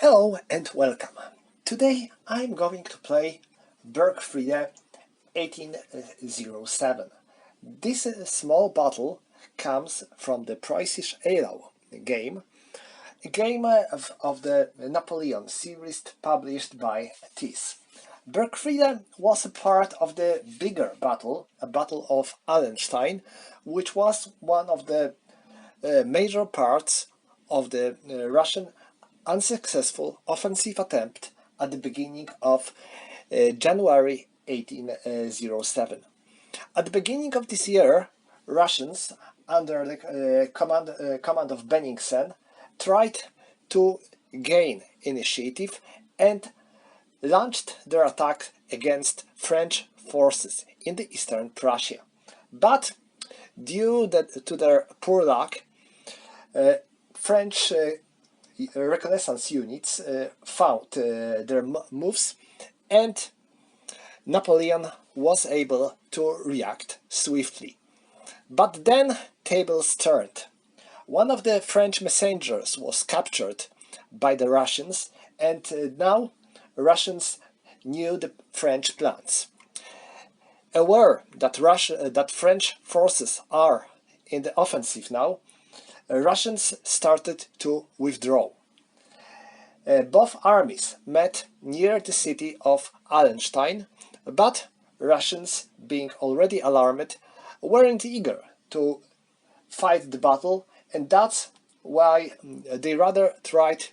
Hello and welcome. Today I'm going to play Bergfriede 1807. This small battle comes from the Preussich Eylau game, a game of the Napoleon series published by TIS. Bergfriede was a part of the bigger battle, a battle of Allenstein, which was one of the major parts of the Russian unsuccessful offensive attempt at the beginning of January 1807. At the beginning of this year, Russians, under the command of Benningsen, tried to gain initiative and launched their attack against French forces in the eastern Prussia. But due to their poor luck, French reconnaissance units found their moves, and Napoleon was able to react swiftly. But then tables turned. One of the French messengers was captured by the Russians, and now Russians knew the French plans. Aware that French forces are in the offensive now, Russians started to withdraw. Both armies met near the city of Allenstein, but Russians, being already alarmed, weren't eager to fight the battle, and that's why they rather tried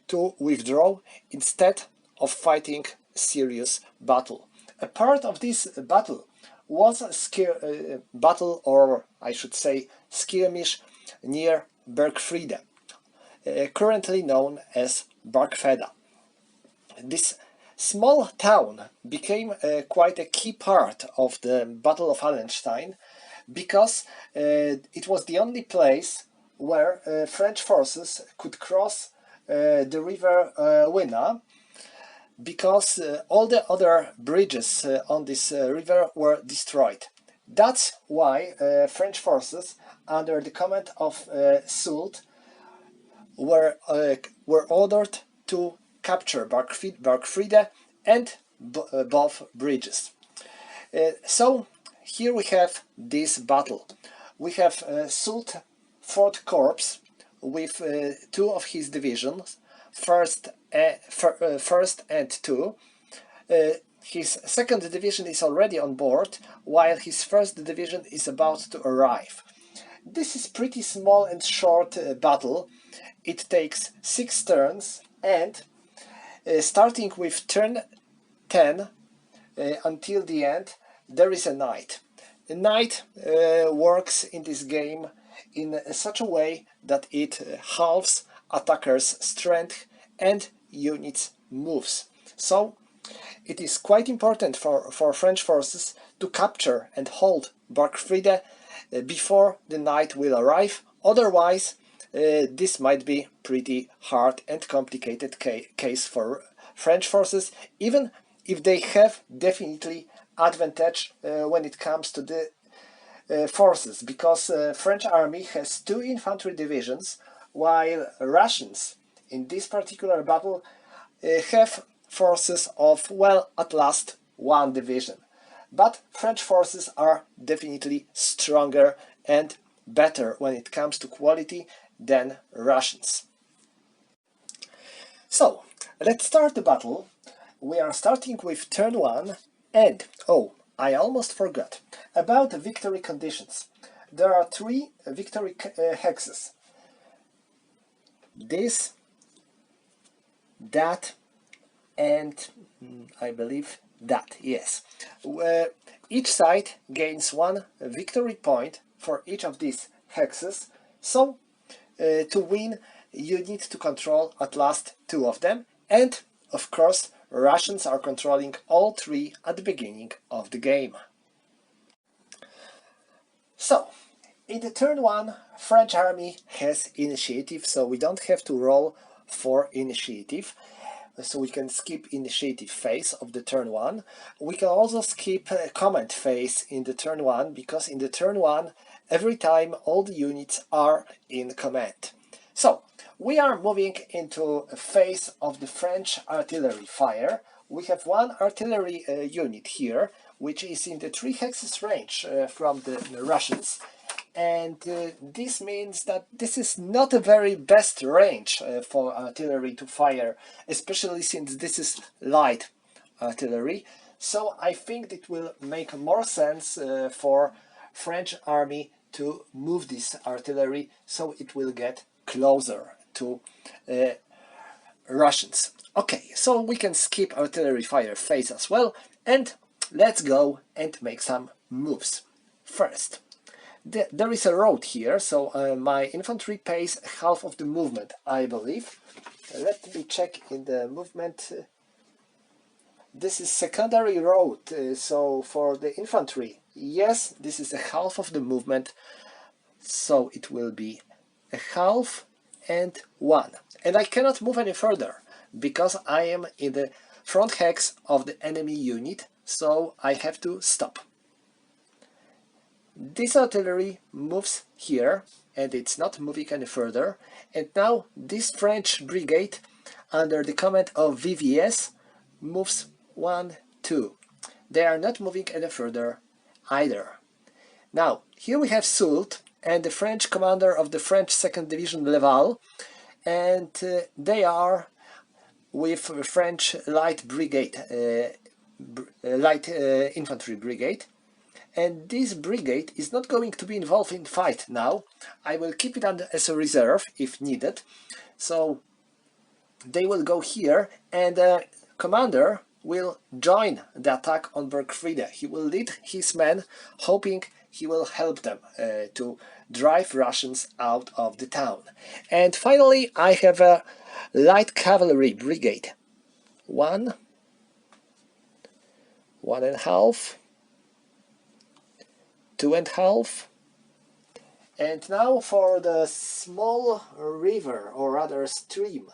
to withdraw instead of fighting a serious battle. A part of this battle was a battle, or I should say skirmish, near Bergfriede, currently known as Bergfriede. This small town became quite a key part of the Battle of Allenstein because it was the only place where French forces could cross the river Wina, because all the other bridges on this river were destroyed. That's why French forces, under the command of Soult, were ordered to capture Bergfriede and both bridges. So here we have this battle. We have Soult 4th Corps with two of his divisions, first and 2. His second division is already on board, while his first division is about to arrive. This is pretty small and short battle. It takes 6 turns, and starting with turn 10 until the end, there is a knight. The knight works in this game in such a way that it halves attackers' strength and units' moves. So it is quite important for French forces to capture and hold Bergfriede before the knight will arrive. Otherwise, this might be pretty hard and complicated case for French forces, even if they have definitely advantage when it comes to the forces, because French army has 2 infantry divisions, while Russians in this particular battle have forces of, well, at last 1 division. But French forces are definitely stronger and better when it comes to quality than Russians. So, let's start the battle. We are starting with turn 1, and, oh, I almost forgot about the victory conditions. There are 3 victory hexes. This, that, and I believe that, yes. Each side gains 1 victory point for each of these hexes, so to win you need to control at last 2 of them, and of course Russians are controlling all 3 at the beginning of the game. So, in the turn 1, French army has initiative, so we don't have to roll for initiative. So we can skip initiative phase of the turn 1. We can also skip command phase in the turn 1, because in the turn 1 every time all the units are in command. So, we are moving into a phase of the French artillery fire. We have one artillery unit here, which is in the 3 hexes range from the Russians. And this means that this is not a very best range for artillery to fire, especially since this is light artillery. So I think it will make more sense for French army to move this artillery so it will get closer to Russians. Okay, so we can skip artillery fire phase as well, and let's go and make some moves. First, there is a road here, so my infantry pays half of the movement, I believe. Let me check in the movement. This is secondary road, so for the infantry, yes, this is a half of the movement, so it will be a half and 1. And I cannot move any further, because I am in the front hex of the enemy unit, so I have to stop. This artillery moves here, and it's not moving any further, and now this French brigade, under the command of VVS, moves 1, 2. They are not moving any further either. Now, here we have Soult and the French commander of the French 2nd Division Laval, and they are with French light brigade, light infantry brigade. And this brigade is not going to be involved in fight now. I will keep it as a reserve if needed. So they will go here, and the commander will join the attack on Bergfriede. He will lead his men, hoping he will help them to drive Russians out of the town. And finally, I have a light cavalry brigade. 1, 1.5, 2.5. And now for the small river, or rather stream,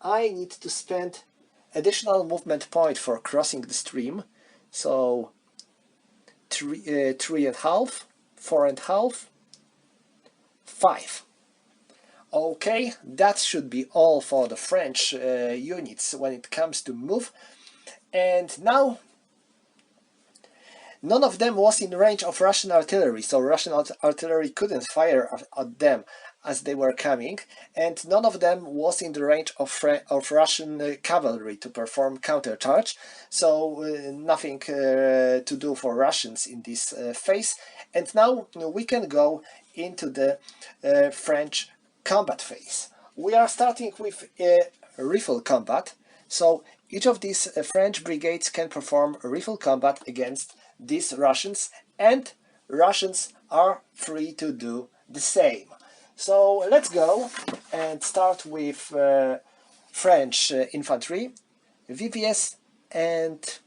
I need to spend additional movement point for crossing the stream. So 3.5, 4.5, 5. Okay, that should be all for the French units when it comes to move. And now none of them was in range of Russian artillery, so Russian artillery couldn't fire at them as they were coming, and none of them was in the range of Russian cavalry to perform counterattacks, so nothing to do for Russians in this phase. And now we can go into the French combat phase. We are starting with rifle combat, so each of these French brigades can perform rifle combat against these Russians, and Russians are free to do the same. So let's go and start with French infantry, VVS and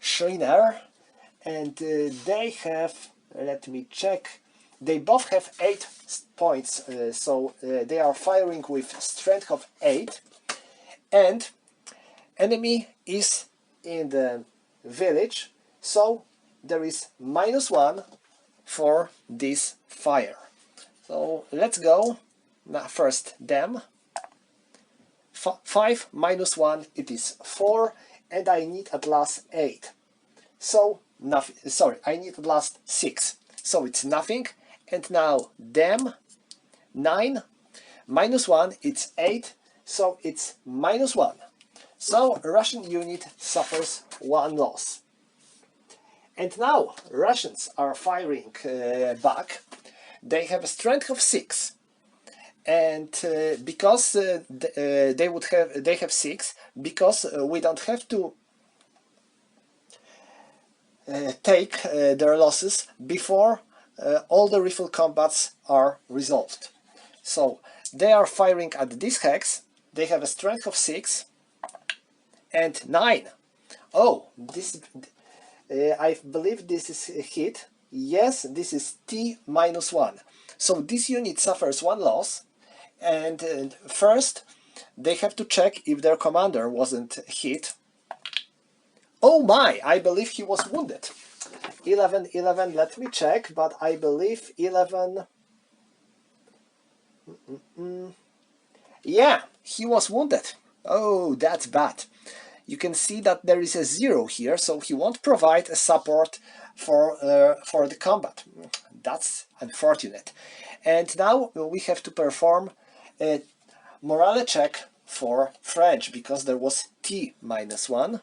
Schreiner, and they have, let me check, they both have 8 points, so they are firing with strength of 8, and enemy is in the village, so there is -1 for this fire. So let's go. Now first them. 5 -1, it is 4, and I need at last 8. So nothing. Sorry, I need at last 6. So it's nothing. And now them 9 -1, it's 8. So it's -1. So Russian unit suffers 1 loss. And now Russians are firing back. They have a strength of 6, and because they have 6, because we don't have to take their losses before all the rifle combats are resolved. So they are firing at this hex. They have a strength of 6 and 9. Oh, this I believe this is a hit. Yes, this is T-1. So this unit suffers 1 loss, and first they have to check if their commander wasn't hit. Oh my, I believe he was wounded. 11, let me check, but I believe 11... Yeah, he was wounded. Oh, that's bad. You can see that there is a 0 here, so he won't provide a support for the combat. That's unfortunate. And now we have to perform a morale check for French, because there was T -1.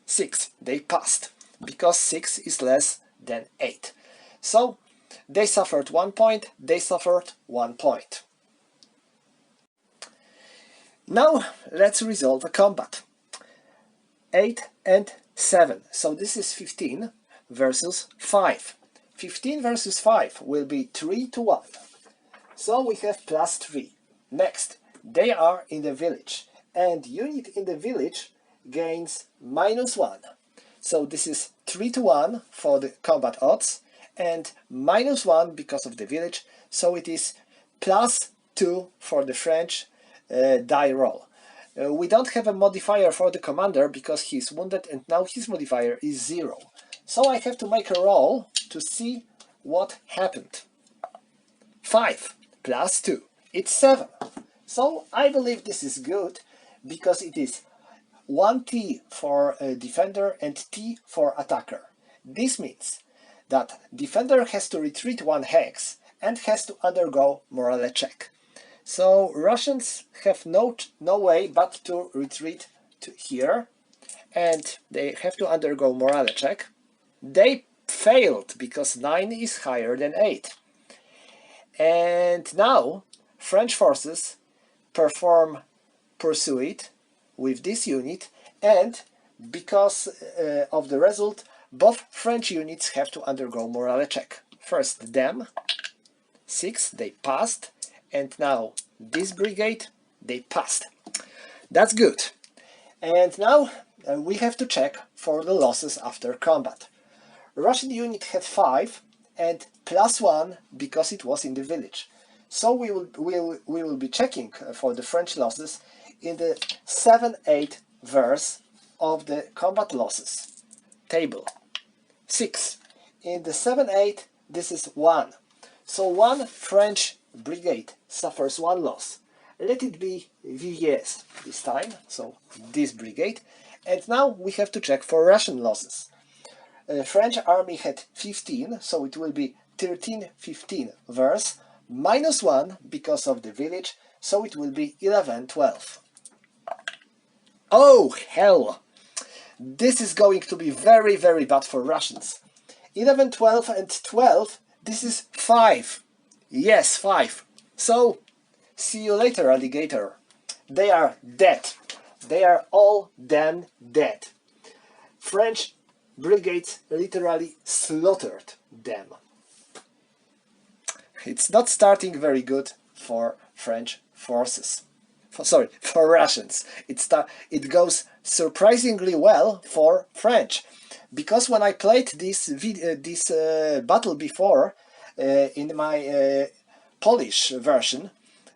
6. They passed, because 6 is less than 8. So they suffered 1 point, they suffered 1 point. Now let's resolve a combat. 8 and 7. So this is 15 versus 5. 15 versus 5 will be 3 to 1. So we have +3. Next, they are in the village, and unit in the village gains -1. So this is 3 to 1 for the combat odds, and -1 because of the village, so it is +2 for the French die roll. We don't have a modifier for the commander because he's wounded, and now his modifier is 0. So I have to make a roll to see what happened. 5 +2, it's 7. So I believe this is good, because it is 1 T for defender and T for attacker. This means that defender has to retreat 1 hex and has to undergo morale check. So Russians have no way but to retreat to here, and they have to undergo morale check. They failed because 9 is higher than 8. And now French forces perform pursuit with this unit, and because of the result, both French units have to undergo morale check. First them, 6, they passed, and now this brigade, they passed. That's good. And now we have to check for the losses after combat. Russian unit had 5 and +1 because it was in the village. So we will be checking for the French losses in the 7-8 verse of the combat losses table. 6. In the 7-8, this is 1. So 1 French brigade suffers 1 loss. Let it be Viviers this time, so this brigade. And now we have to check for Russian losses. French army had 15, so it will be 13-15 verse, -1 because of the village, so it will be 11-12. Oh hell! This is going to be very, very bad for Russians. 11, 12 and 12, this is 5. Yes, 5. So, see you later, alligator. They are dead. They are all damn dead. French brigades literally slaughtered them. It's not starting very good for French forces. For Russians. It goes surprisingly well for French, because when I played this battle before in my Polish version,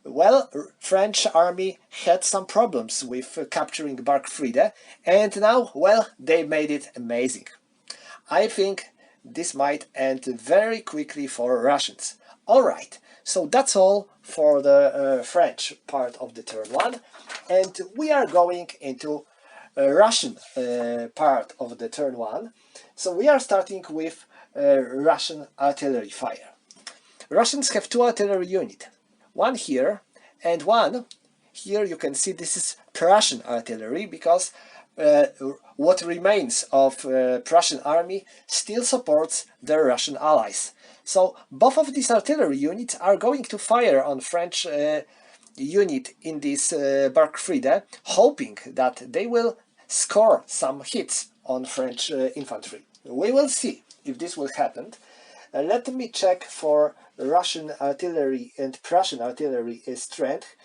well, French army had some problems with capturing Bergfriede, and now, well, they made it amazing. I think this might end very quickly for Russians. Alright, so that's all for the French part of the turn 1, and we are going into Russian part of the turn 1. So we are starting with Russian artillery fire. Russians have 2 artillery units, 1 here and 1 here. You can see this is Prussian artillery, because what remains of Prussian army still supports their Russian allies. So both of these artillery units are going to fire on French unit in this Bergfriede, hoping that they will score some hits on French infantry. We will see if this will happen. Let me check for Russian artillery and Prussian artillery strength.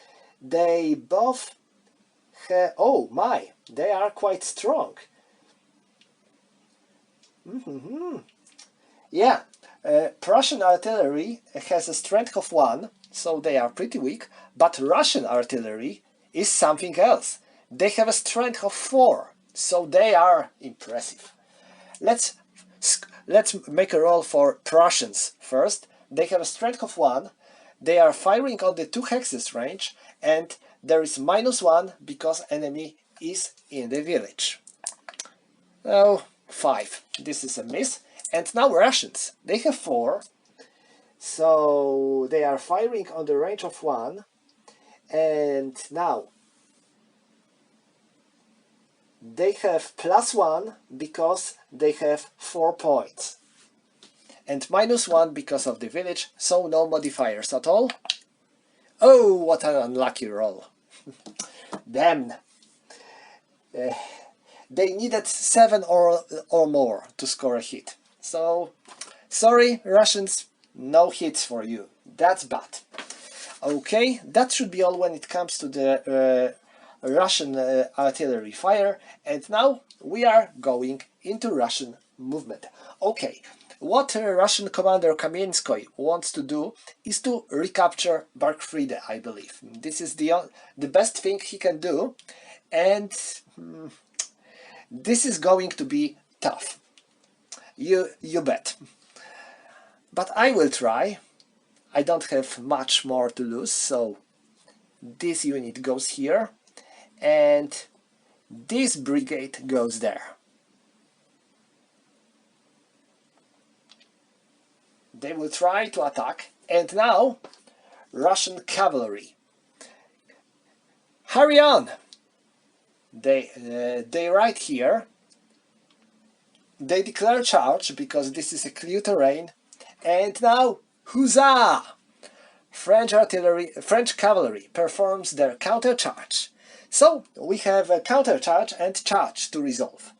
They both have, oh my, they are quite strong. Yeah, Prussian artillery has a strength of 1, so they are pretty weak, but Russian artillery is something else. They have a strength of 4, so they are impressive. Let's make a roll for Prussians first. They have a strength of 1, they are firing on the 2 hexes range, and there is -1 because enemy is in the village. Oh, 5. This is a miss. And now Russians. They have 4. So they are firing on the range of 1. And now they have +1 because they have 4 points. And -1 because of the village, so no modifiers at all. Oh, what an unlucky roll. Damn. They needed 7 or more to score a hit. So, sorry, Russians, no hits for you. That's bad. Okay, that should be all when it comes to the Russian artillery fire. And now we are going into Russian movement. Okay, what Russian commander Kamienskoy wants to do is to recapture Bergfriede, I believe. This is the best thing he can do, and this is going to be tough. You bet. But I will try. I don't have much more to lose, so this unit goes here, and this brigade goes there. They will try to attack, and now Russian cavalry. Hurry on! They right here. They declare charge because this is a clear terrain, and now huzzah! French cavalry performs their countercharge. So we have a countercharge and charge to resolve.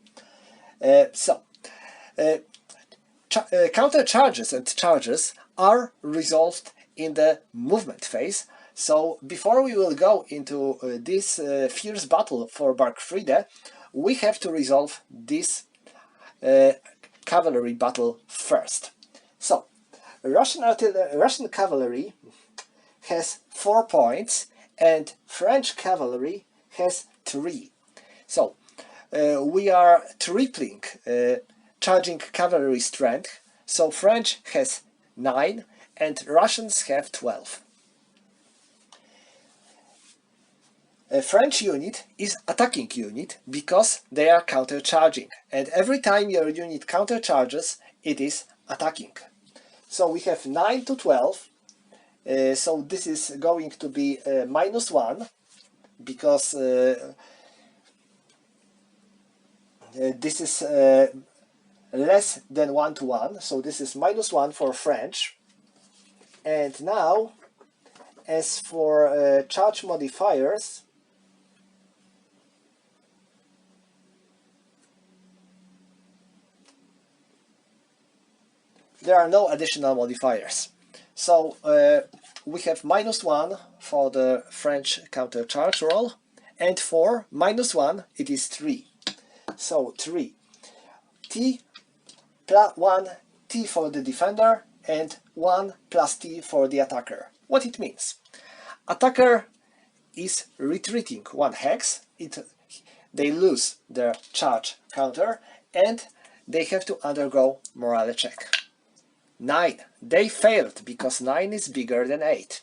Countercharges and charges are resolved in the movement phase. So before we will go into this fierce battle for Bergfriede, we have to resolve this cavalry battle first. So Russian cavalry has 4 points and French cavalry has 3. So we are tripling charging cavalry strength. So French has 9 and Russians have 12. A French unit is attacking unit because they are countercharging, and every time your unit countercharges, it is attacking. So we have 9 to 12, so this is going to be -1 because this is less than 1 to 1, so this is -1 for French. And now, as for charge modifiers, there are no additional modifiers. So we have -1 for the French countercharge roll, and for -1 it is 3. So 3. T plus 1 T for the defender and 1 plus T for the attacker. What it means? Attacker is retreating 1 hex, they lose their charge counter and they have to undergo morale check. 9. They failed because 9 is bigger than 8.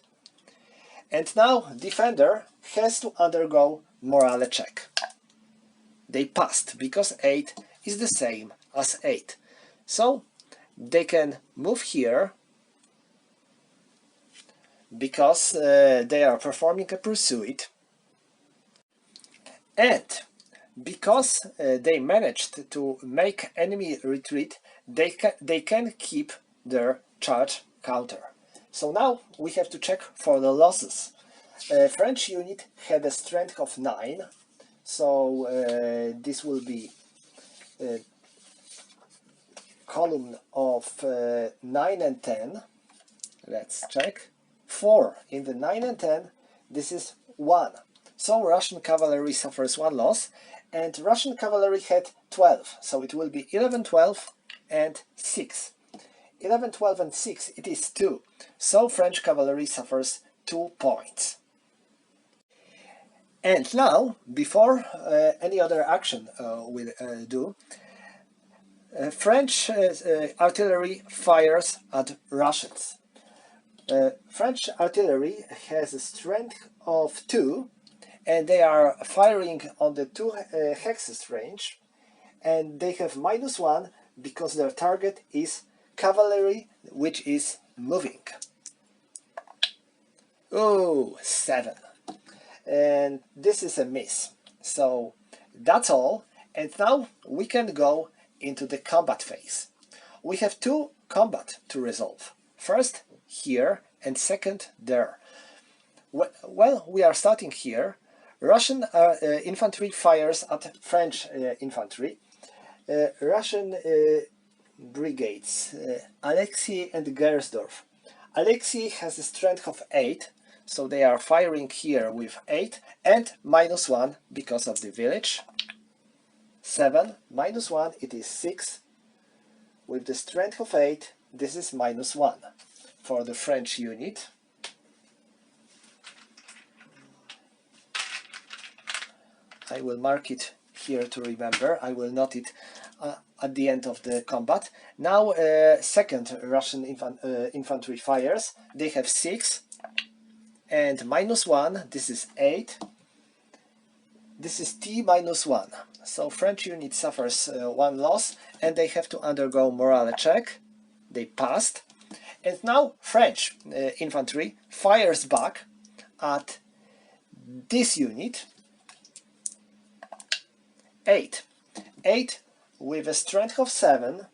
And now defender has to undergo morale check. They passed because 8 is the same as 8. So they can move here because they are performing a pursuit, and because they managed to make enemy retreat, they can keep their charge counter. So now we have to check for the losses. French unit had a strength of 9, so this will be a column of 9 and 10. Let's check. 4 in the 9 and 10, this is 1. So Russian cavalry suffers 1 loss, and Russian cavalry had 12, so it will be 11, 12 and 6. 11, 12 and 6, it is 2, so French cavalry suffers 2 points. And now, before any other action we'll do, French artillery fires at Russians. French artillery has a strength of 2, and they are firing on the 2 hexes range, and they have -1 because their target is cavalry, which is moving. Oh, 7. And this is a miss. So that's all. And now we can go into the combat phase. We have 2 combat to resolve. First here and second there. Well, we are starting here. Russian infantry fires at French infantry. Russian brigades, Alexei and Gersdorf. Alexei has a strength of 8, so they are firing here with 8 and -1 because of the village. 7, -1, it is 6. With the strength of 8, this is -1 for the French unit. I will mark it here to remember. I will note it at the end of the combat. Now second Russian infantry fires. They have 6 and -1. This is 8. This is T -1. So French unit suffers 1 loss and they have to undergo morale check. They passed. And now French infantry fires back at this unit. 8 with a strength of 7.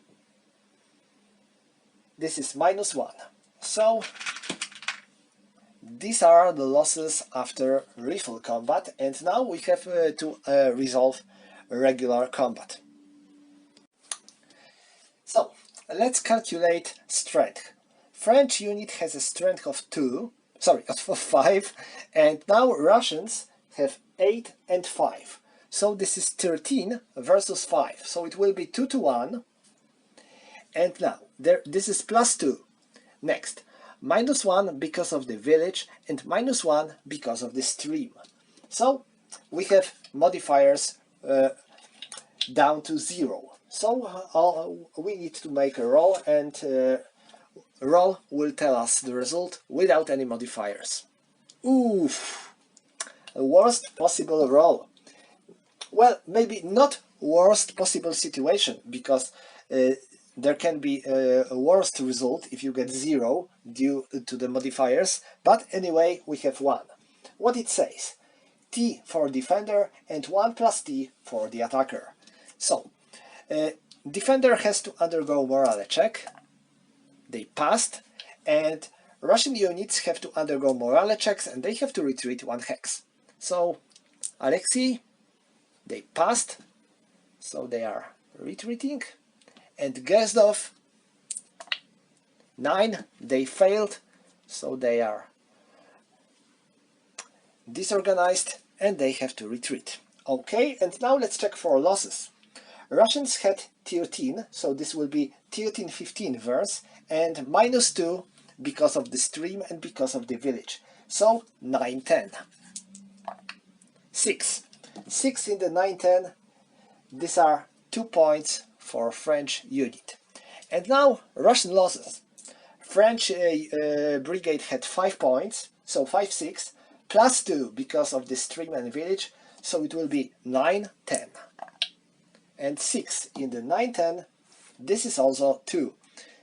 This is -1. So these are the losses after rifle combat, and now we have to resolve regular combat. So let's calculate strength. French unit has a strength of 5, and now Russians have 8 and 5. So this is 13 versus 5. So it will be 2 to 1. And now, this is +2. Next, -1 because of the village and -1 because of the stream. So we have modifiers down to 0. So we need to make a roll, and roll will tell us the result without any modifiers. Oof! A worst possible roll. Well, maybe not worst possible situation, because there can be a worst result if you get 0 due to the modifiers, but anyway we have 1. What it says? T for defender and 1 + T for the attacker. So, defender has to undergo morale check. They passed, and Russian units have to undergo morale checks and they have to retreat 1 hex. So, Alexei, they passed, so they are retreating, and Gersdorf, 9, they failed, so they are disorganized and they have to retreat. Okay, and now let's check for losses. Russians had 13, so this will be 13-15 verse, and -2 because of the stream and because of the village. So 9-10. 6 in the 9-10. These are 2 points for French unit. And now Russian losses. French brigade had 5 points, so 5-6, +2 because of the stream and village, so it will be 9-10. And 6 in the 9-10, this is also 2.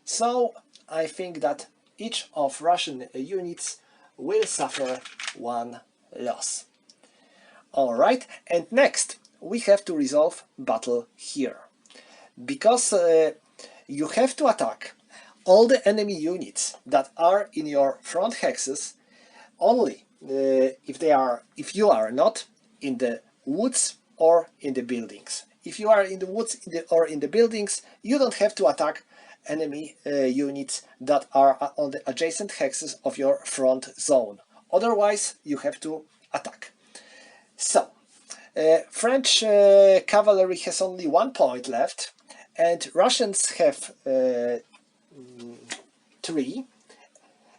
So I think that each of Russian units will suffer 1 loss. Alright, and next we have to resolve battle here. Because you have to attack all the enemy units that are in your front hexes only if you are not in the woods or in the buildings. If you are in the woods or in the buildings, you don't have to attack enemy units that are on the adjacent hexes of your front zone. Otherwise, you have to attack. So, French cavalry has only 1 point left, and Russians have 3,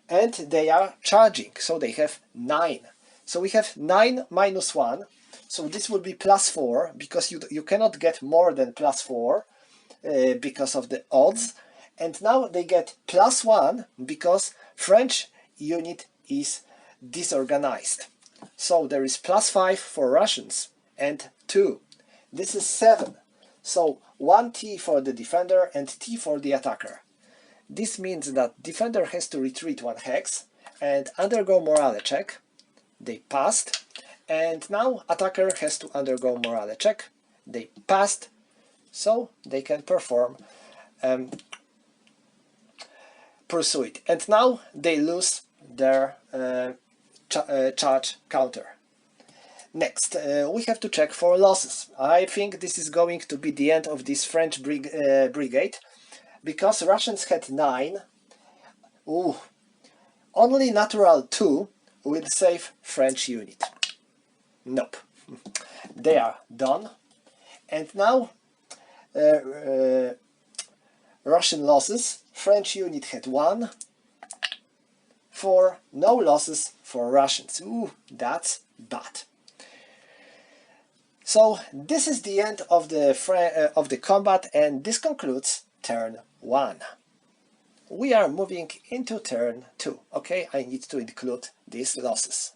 and they are charging, so they have 9. So we have 9 minus 1, so this will be +4, because you cannot get more than +4 because of the odds, and now they get +1 because French unit is disorganized. So there is +5 for Russians and 2. This is 7. So 1 T for the defender and T for the attacker. This means that defender has to retreat 1 hex and undergo morale check. They passed. And now attacker has to undergo morale check. They passed. So they can perform pursuit. And now they lose their charge counter. Next, we have to check for losses. I think this is going to be the end of this French brigade, because Russians had 9. Ooh, only natural 2 will save French unit. Nope. They are done. And now Russian losses. French unit had 1. 4. No losses for Russians. Ooh, that's bad. So this is the end of the combat, and this concludes turn 1. We are moving into turn 2. Okay, I need to include these losses.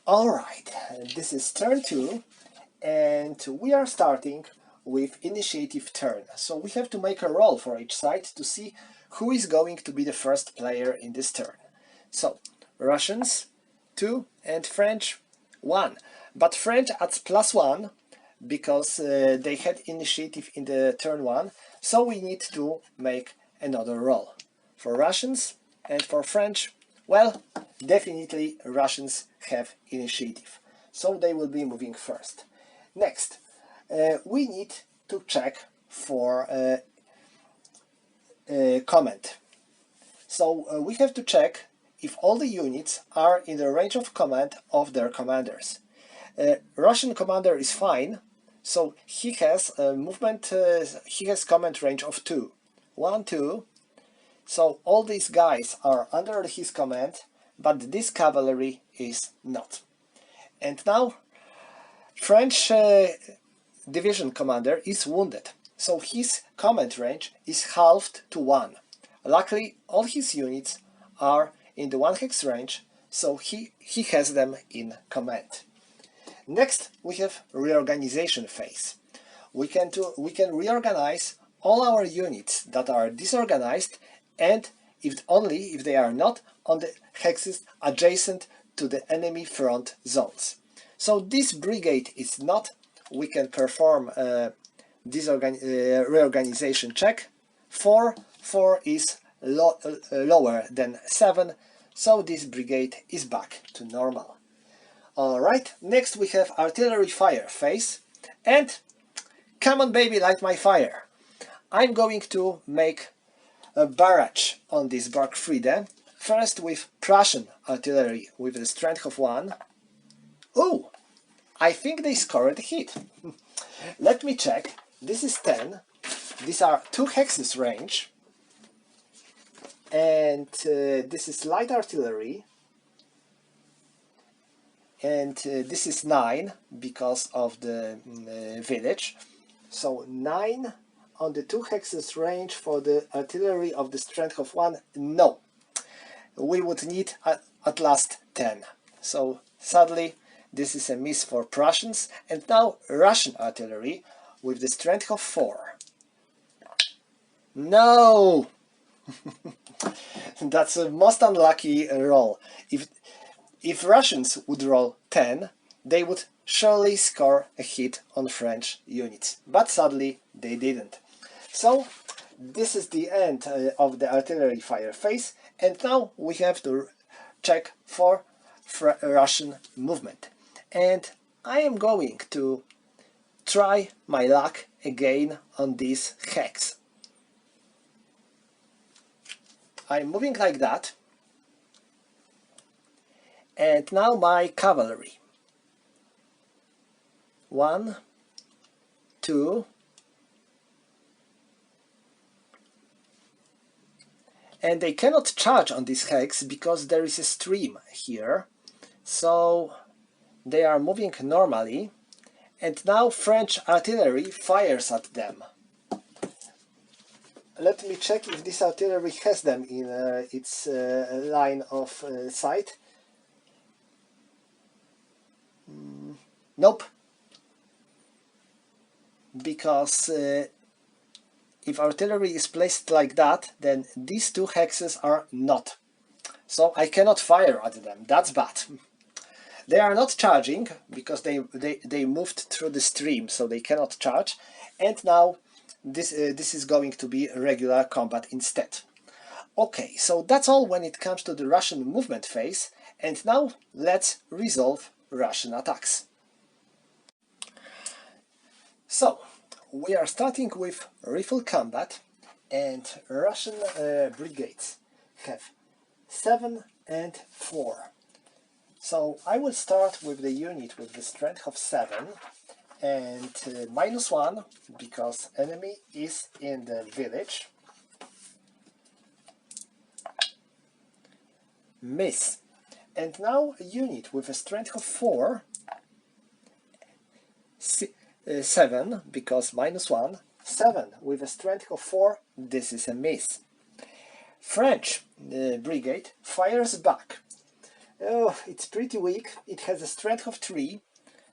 Alright, this is turn 2, and we are starting with initiative turn. So we have to make a roll for each side to see who is going to be the first player in this turn. So Russians 2 and French 1. But French adds +1 because they had initiative in the turn 1, so we need to make another roll. For Russians and for French, well, definitely Russians have initiative, so they will be moving first. Next, we need to check for command. So we have to check if all the units are in the range of command of their commanders. Russian commander is fine, so he has he has command range of 2. 1, 2. So all these guys are under his command, but this cavalry is not. And now French division commander is wounded, so his command range is halved to 1. Luckily, all his units are in the 1 hex range, so he has them in command. Next, we have reorganization phase. We can reorganize all our units that are disorganized, and only if they are not on the hexes adjacent to the enemy front zones. So this brigade is not. We can perform reorganization check. 4 is lower than 7, so this brigade is back to normal. Alright, next we have artillery fire phase, and come on baby, light my fire. I'm going to make a barrage on this Bergfriede, first with Prussian artillery with the strength of 1. Oh, I think they scored a hit. Let me check. This is 10. These are 2 hexes range, and this is light artillery. And this is 9 because of the village. So 9 on the 2 hexes range for the artillery of the strength of 1. No, we would need at last 10. So sadly, this is a miss for Prussians. And now Russian artillery with the strength of 4. No! That's a most unlucky roll. If Russians would roll 10, they would surely score a hit on French units, but sadly they didn't. So this is the end of the artillery fire phase, and now we have to check for Russian movement. And I am going to try my luck again on this hex. I'm moving like that. And now my cavalry. 1, 2, and they cannot charge on this hex because there is a stream here, so they are moving normally, and now French artillery fires at them. let me check if this artillery has them in its line of sight. Nope, because if artillery is placed like that, then these two hexes are not. So I cannot fire at them. That's bad. They are not charging because they moved through the stream, so they cannot charge. And now this is going to be regular combat instead. Okay, so that's all when it comes to the Russian movement phase. And now let's resolve Russian attacks. So we are starting with rifle combat, and Russian brigades have 7 and 4. So I will start with the unit with the strength of 7 and -1 because enemy is in the village. Miss. And now a unit with a strength of 4, 7 because -1, 7 with a strength of 4, this is a miss. French brigade fires back. Oh, it's pretty weak. It has a strength of 3,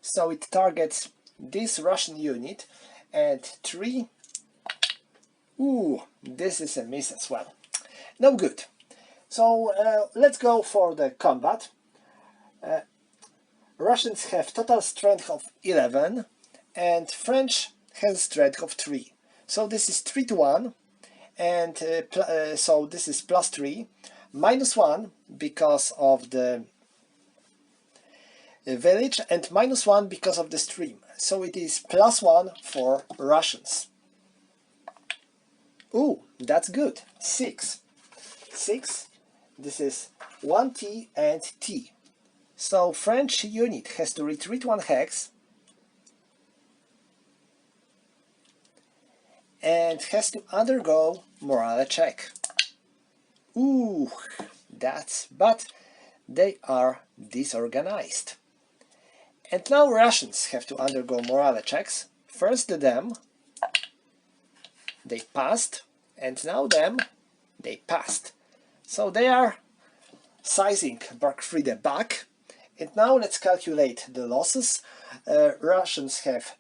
so it targets this Russian unit, and 3. Ooh, this is a miss as well. No good. So let's go for the combat. Russians have total strength of 11, and French has strength of 3. So this is 3 to 1, and so this is +3, -1 because of the village, and -1 because of the stream. So it is +1 for Russians. Ooh, that's good. 6. 6. This is 1T and T. So French unit has to retreat 1 hex and has to undergo morale check. Ooh, but they are disorganized. And now Russians have to undergo morale checks. First them, they passed, and now them, they passed. So they are sizing Bergfriede back. And now let's calculate the losses. Russians have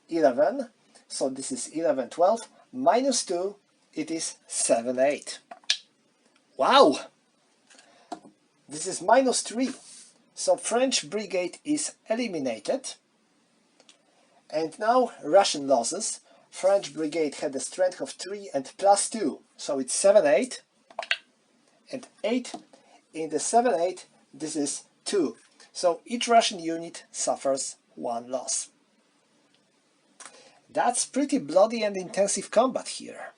11, so this is 11, 12, -2, it is 7, 8. Wow! This is -3. So French brigade is eliminated. And now Russian losses. French brigade had a strength of 3 and +2, so it's 7, 8. And 8 in the 7, 8, this is 2. So each Russian unit suffers 1 loss. That's pretty bloody and intensive combat here.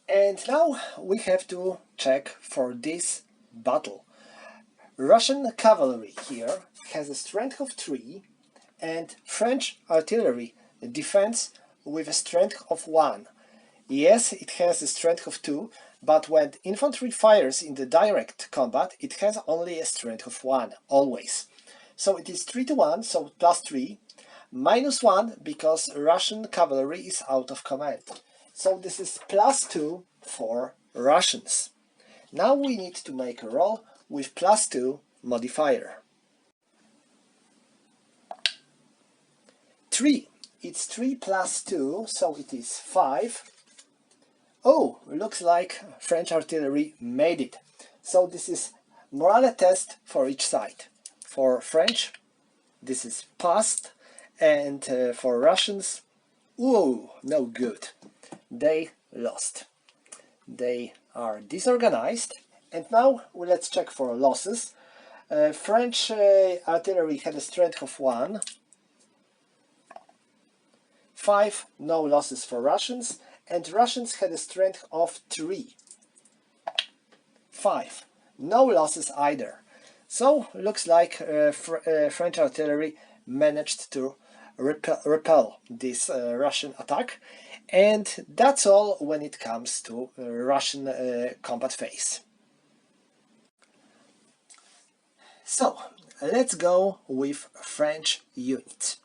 And now we have to check for this battle. Russian cavalry here has a strength of 3, and French artillery defends with a strength of 1. Yes, it has a strength of 2, but when infantry fires in the direct combat, it has only a strength of 1, always. So it is 3 to 1, so +3, -1 because Russian cavalry is out of command. So this is +2 for Russians. Now we need to make a roll with +2 modifier. 3. It's 3 + 2, so it is 5. Oh, looks like French artillery made it. So this is morale test for each side. For French, this is passed, and for Russians, ooh, no good. They lost. They are disorganized. And now let's check for losses. French artillery had a strength of 1. 5, no losses for Russians. And Russians had a strength of 3. 5, no losses either. So looks like French artillery managed to repel this Russian attack. And that's all when it comes to Russian combat phase. So let's go with French units.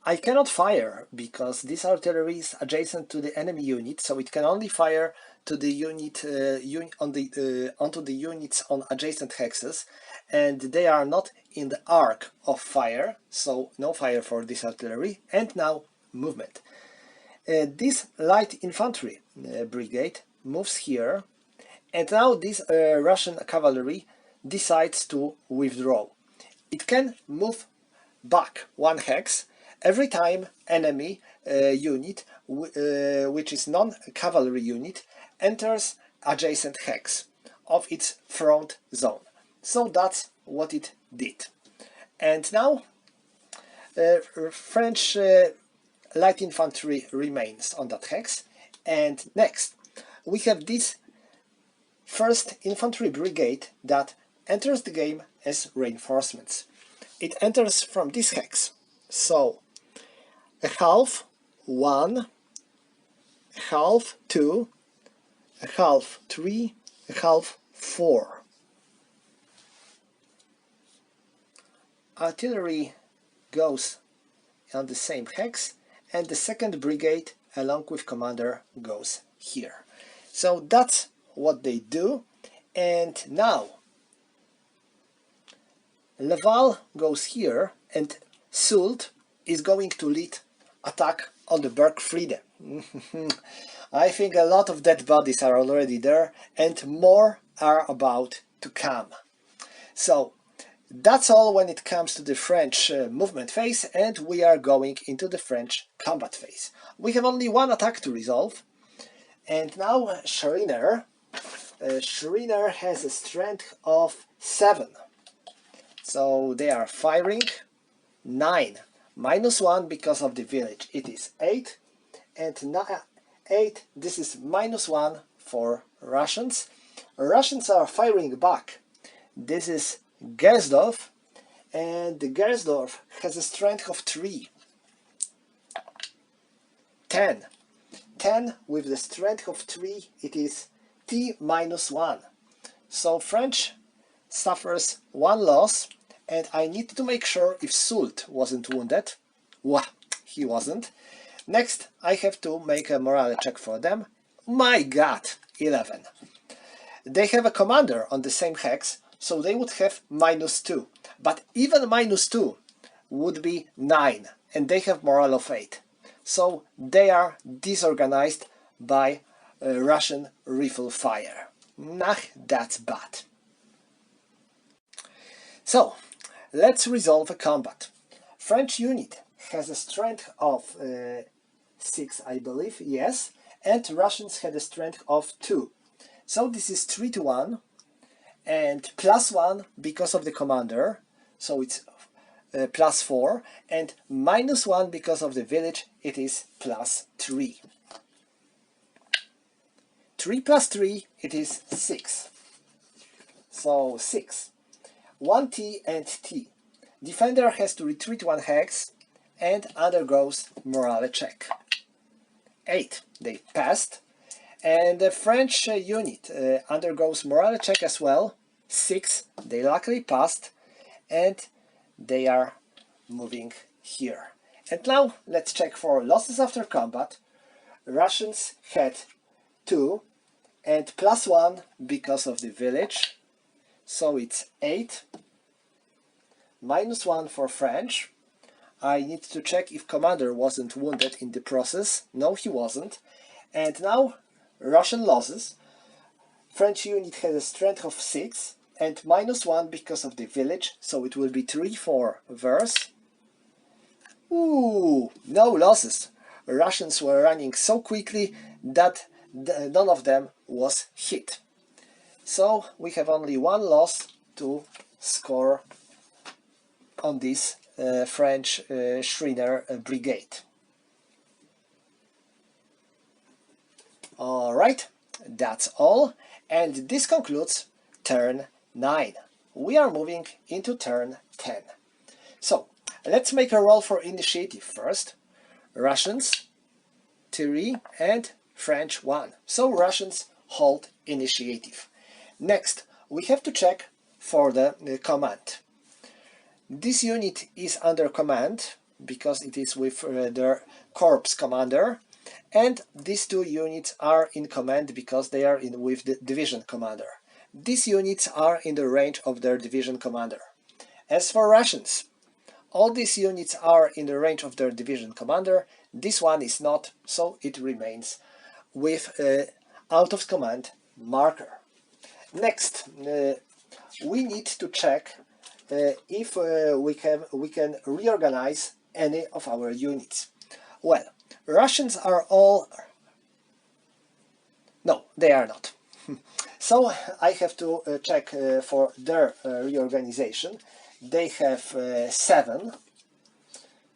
I cannot fire because this artillery is adjacent to the enemy unit, so it can only fire to the unit onto the units on adjacent hexes, and they are not in the arc of fire, so no fire for this artillery. And now movement. This light infantry brigade moves here, and now this Russian cavalry decides to withdraw. It can move back one hex every time enemy unit, which is non-cavalry unit, enters adjacent hex of its front zone. So that's what it did. And now French light infantry remains on that hex. And next we have this first infantry brigade that enters the game as reinforcements. It enters from this hex. So a half 1, a half 2, a half 3, a half 4. Artillery goes on the same hex, and the second brigade along with commander goes here. So that's what they do. And now Laval goes here, and Soult is going to lead attack on the Bergfriede. I think a lot of dead bodies are already there, and more are about to come. So that's all when it comes to the French movement phase, and we are going into the French combat phase. We have only one attack to resolve, and now Schreiner has a strength of 7. So they are firing 9. -1 because of the village. It is 8. And 8, this is -1 for Russians. Russians are firing back. This is Gersdorf, and the Gersdorf has a strength of 3. 10. 10 with the strength of 3, it is T-1. So French suffers 1 loss, and I need to make sure if Soult wasn't wounded. Wah, he wasn't. Next, I have to make a morale check for them. My god, 11. They have a commander on the same hex, so they would have -2. But even -2 would be 9, and they have morale of 8. So they are disorganized by Russian rifle fire. Nah, that's bad. So, let's resolve a combat. French unit has a strength of 6, I believe, yes, and Russians had a strength of 2. So this is 3-1, and +1 because of the commander, so it's +4, and -1 because of the village, it is +3. 3 + 3, it is 6. So 6. 1 T and T. Defender has to retreat 1 hex and undergoes morale check. 8. They passed. And the French unit undergoes morale check as well. 6. They luckily passed. And they are moving here. And now let's check for losses after combat. Russians had 2 and +1 because of the village. So it's 8. -1 for French. I need to check if commander wasn't wounded in the process. No, he wasn't. And now Russian losses. French unit has a strength of 6 and -1 because of the village, so it will be 3 for verse. Ooh, no losses. Russians were running so quickly that none of them was hit. So we have only 1 loss to score on this French Schreiner brigade. Alright, that's all, and this concludes turn 9. We are moving into turn 10. So, let's make a roll for initiative first. Russians 3 and French 1. So Russians hold initiative. Next, we have to check for the command. This unit is under command because it is with their corps commander, and these two units are in command because they are with the division commander. These units are in the range of their division commander. As for Russians, all these units are in the range of their division commander. This one is not, so it remains with out of command marker. Next, we need to check if we can reorganize any of our units. Well, Russians are all... No, they are not. So I have to check for their reorganization. They have 7,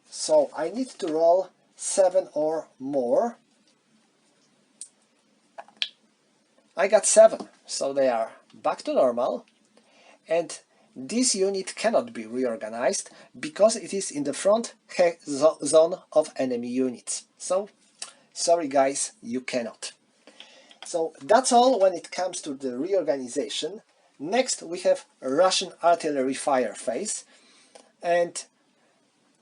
so I need to roll 7 or more. I got 7, so they are back to normal, and this unit cannot be reorganized because it is in the front zone of enemy units. So, sorry guys, you cannot. So that's all when it comes to the reorganization. Next we have Russian artillery fire phase, and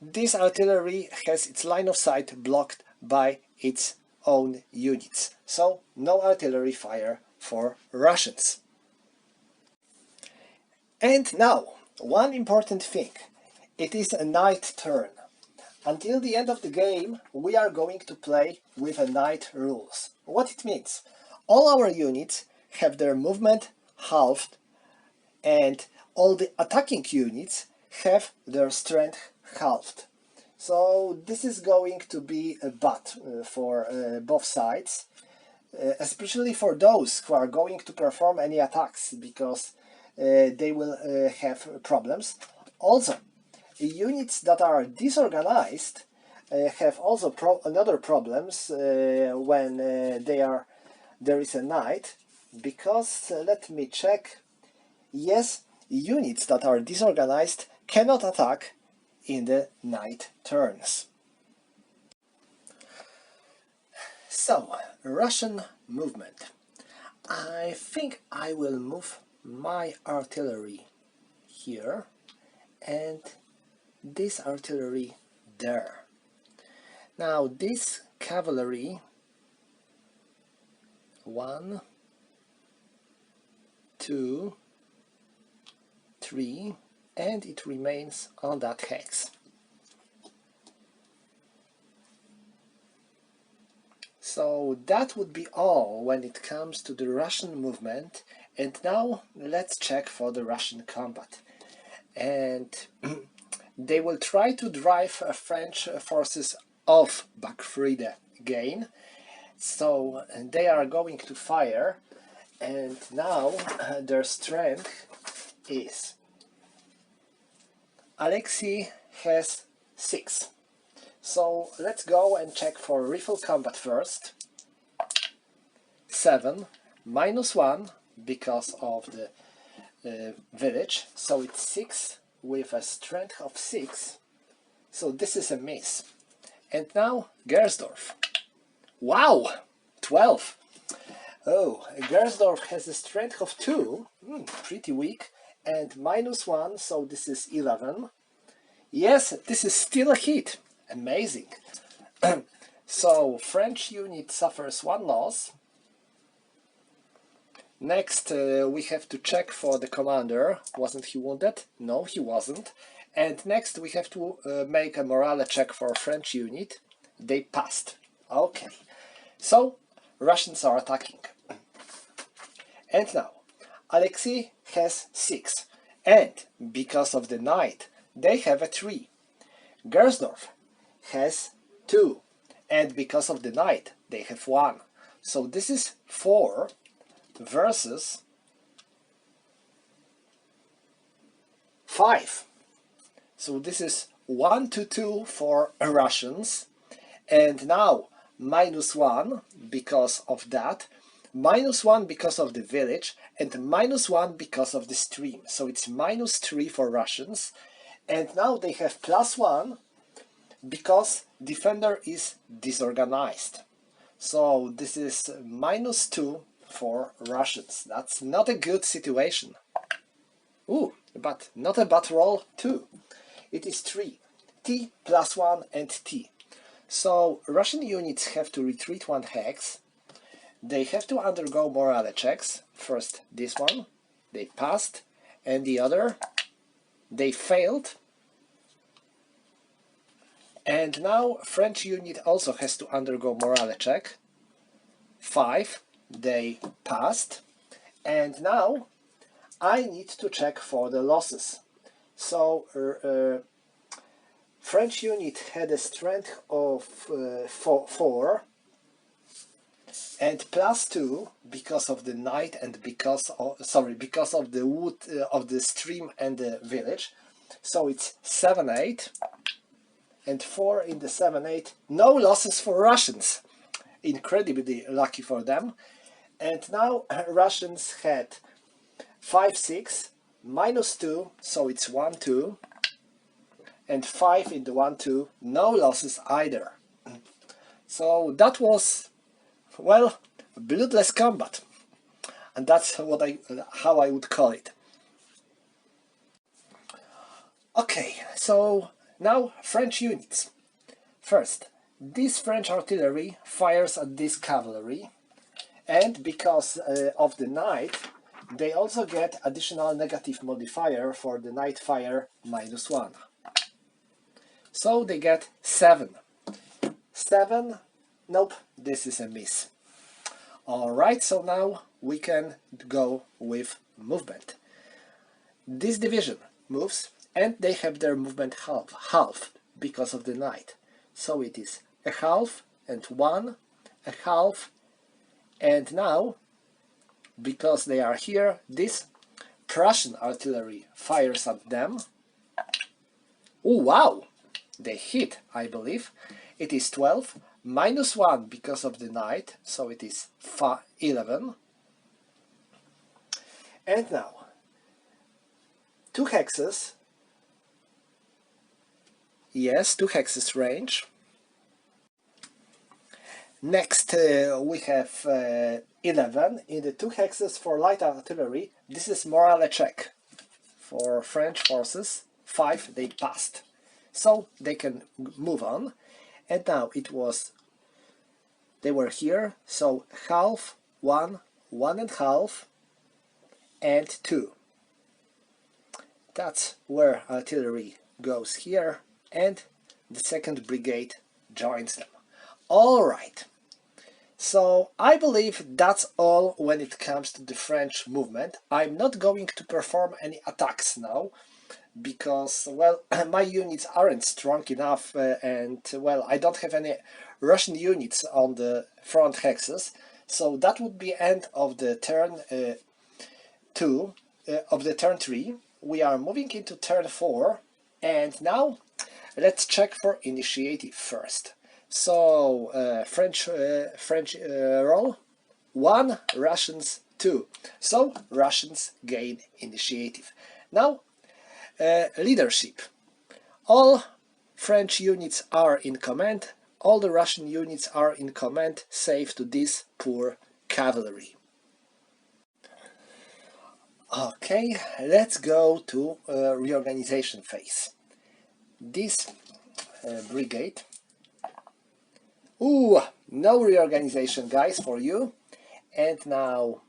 this artillery has its line of sight blocked by its own units. So no artillery fire for Russians. And now, one important thing. It is a night turn. Until the end of the game we are going to play with a night rules. What it means? All our units have their movement halved, and all the attacking units have their strength halved. So this is going to be a bad for both sides, especially for those who are going to perform any attacks, because they will have problems. Also, units that are disorganized have also another problems when there is a night, because let me check. Yes, units that are disorganized cannot attack in the night turns. So, Russian movement. I think I will move my artillery here and this artillery there. Now this cavalry, 1, 2, 3, and it remains on that hex. So that would be all when it comes to the Russian movement, and now let's check for the Russian combat. And they will try to drive French forces off Bergfriede again, so they are going to fire, and now their strength is Alexei has 6. So let's go and check for rifle combat first. 7, -1 because of the village, so it's 6 with a strength of 6. So this is a miss. And now Gersdorf. Wow! 12! Oh, Gersdorf has a strength of 2, pretty weak, and -1, so this is 11. Yes, this is still a hit. Amazing. So French unit suffers 1 loss. Next we have to check for the commander. Wasn't he wounded? No, he wasn't. And next we have to make a morale check for a French unit. They passed. Okay. So Russians are attacking. And now Alexei has 6. And because of the night they have a 3. Gersdorf has 2, and because of the night they have 1. So this is 4 versus 5. So this is 1 to 2 for Russians, and now -1 because of that, -1 because of the village, and -1 because of the stream. So it's -3 for Russians, and now they have +1 because defender is disorganized. So this is -2 for Russians. That's not a good situation. Ooh, but not a bad roll too. It is 3. T plus 1 and T. So Russian units have to retreat 1 hex. They have to undergo morale checks. First this one, they passed, and the other, they failed. And now French unit also has to undergo morale check. 5, they passed. And now I need to check for the losses. So French unit had a strength of 4 and plus 2 because of the night and because of the wood of the stream and the village. So it's 7-8 and 4 in the 7-8. No losses for Russians. Incredibly lucky for them. And now Russians had 5-6 minus 2, so it's 1-2. And 5 in the 1-2, no losses either. So that was, well, bloodless combat, and that's how I would call it. Okay, so now French units. First, this French artillery fires at this cavalry, and because of the night, they also get additional negative modifier for the night fire -1. So they get 7. 7, nope, this is a miss. Alright, so now we can go with movement. This division moves, and they have their movement half because of the night. So it is a half and 1, a half, and now, because they are here, this Prussian artillery fires at them. Oh wow! They hit, I believe. It is 12, -1 because of the night, so it is 11. And now, 2 hexes. Yes, 2 hexes range. Next we have 11 in the 2 hexes for light artillery. This is morale check for French forces. 5, they passed. So they can move on. And now they were here, so half, 1, 1.5, and 2. That's where artillery goes here, and the 2nd brigade joins them. Alright, so I believe that's all when it comes to the French movement. I'm not going to perform any attacks now, because, well, my units aren't strong enough and, well, I don't have any Russian units on the front hexes, so that would be end of the turn 2, of the turn 3. We are moving into turn 4, and now let's check for initiative first. So, French roll, 1, Russians 2, so Russians gain initiative. Now, leadership. All French units are in command, all the Russian units are in command, save to this poor cavalry. Okay, let's go to reorganization phase. This brigade. Ooh, no reorganization, guys, for you. And now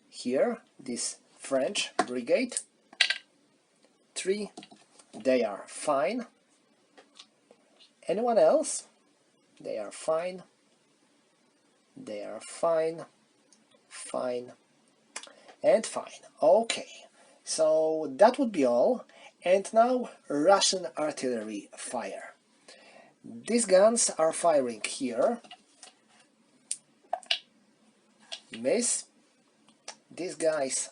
here, this French brigade. 3, they are fine. Anyone else? They are fine. They are fine. Fine. And fine. Okay, so that would be all. And now Russian artillery fire. These guns are firing here. Miss. These guys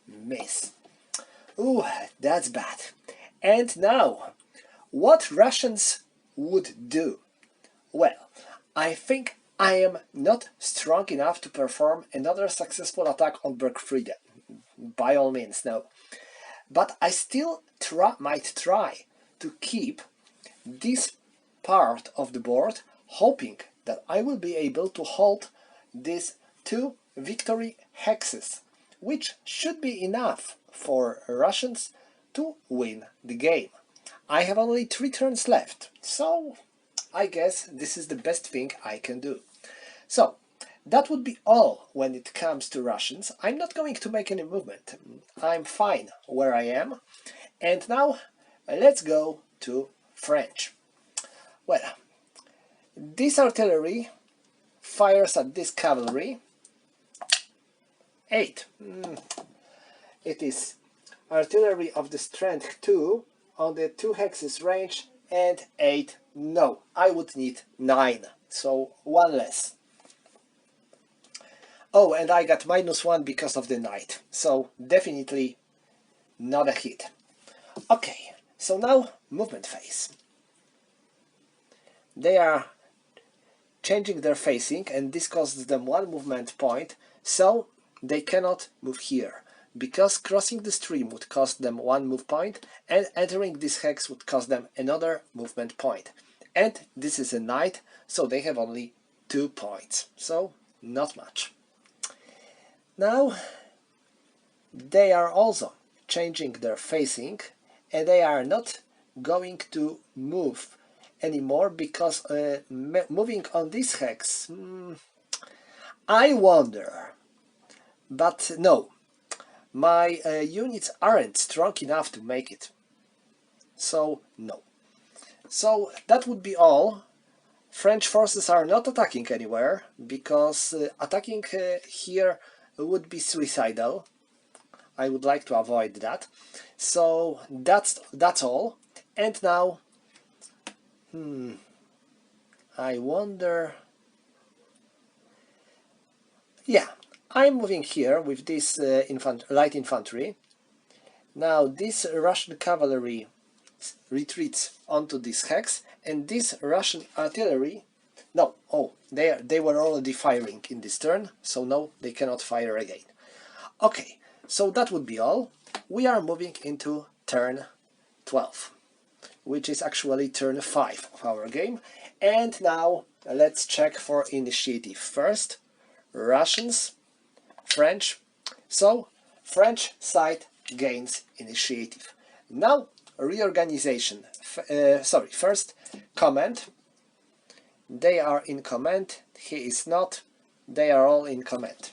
miss. Ooh, that's bad. And now, what Russians would do? Well, I think I am not strong enough to perform another successful attack on Bergfriede. By all means, no. But I still might try to keep this part of the board, hoping that I will be able to hold these 2 victory hexes, which should be enough for Russians to win the game. I have only 3 turns left, so I guess this is the best thing I can do. So, that would be all when it comes to Russians. I'm not going to make any movement. I'm fine where I am. And now, let's go to French. Well, this artillery fires at this cavalry. 8. It is artillery of the strength 2 on the 2 hexes range, and 8. No, I would need 9, so 1 less. Oh, and I got -1 because of the knight, so definitely not a hit. Okay, so now movement phase. They are changing their facing, and this costs them 1 movement point, so they cannot move here, because crossing the stream would cost them 1 move point, and entering this hex would cost them another movement point. And this is a knight, so they have only 2 points, so not much. Now they are also changing their facing, and they are not going to move anymore, because moving on this hex, I wonder, but no, my units aren't strong enough to make it, so no. So that would be all. French forces are not attacking anywhere, because attacking here would be suicidal. I would like to avoid that. So that's all. And now, I wonder. Yeah, I'm moving here with this light infantry. Now this Russian cavalry retreats onto this hex, and this Russian artillery, no, oh, they were already firing in this turn, so no, they cannot fire again. Okay, so that would be all. We are moving into turn 12, which is actually turn 5 of our game. And now let's check for initiative. First, Russians, French. So, French side gains initiative. Now, reorganization. First, command. They are in command. He is not. They are all in command.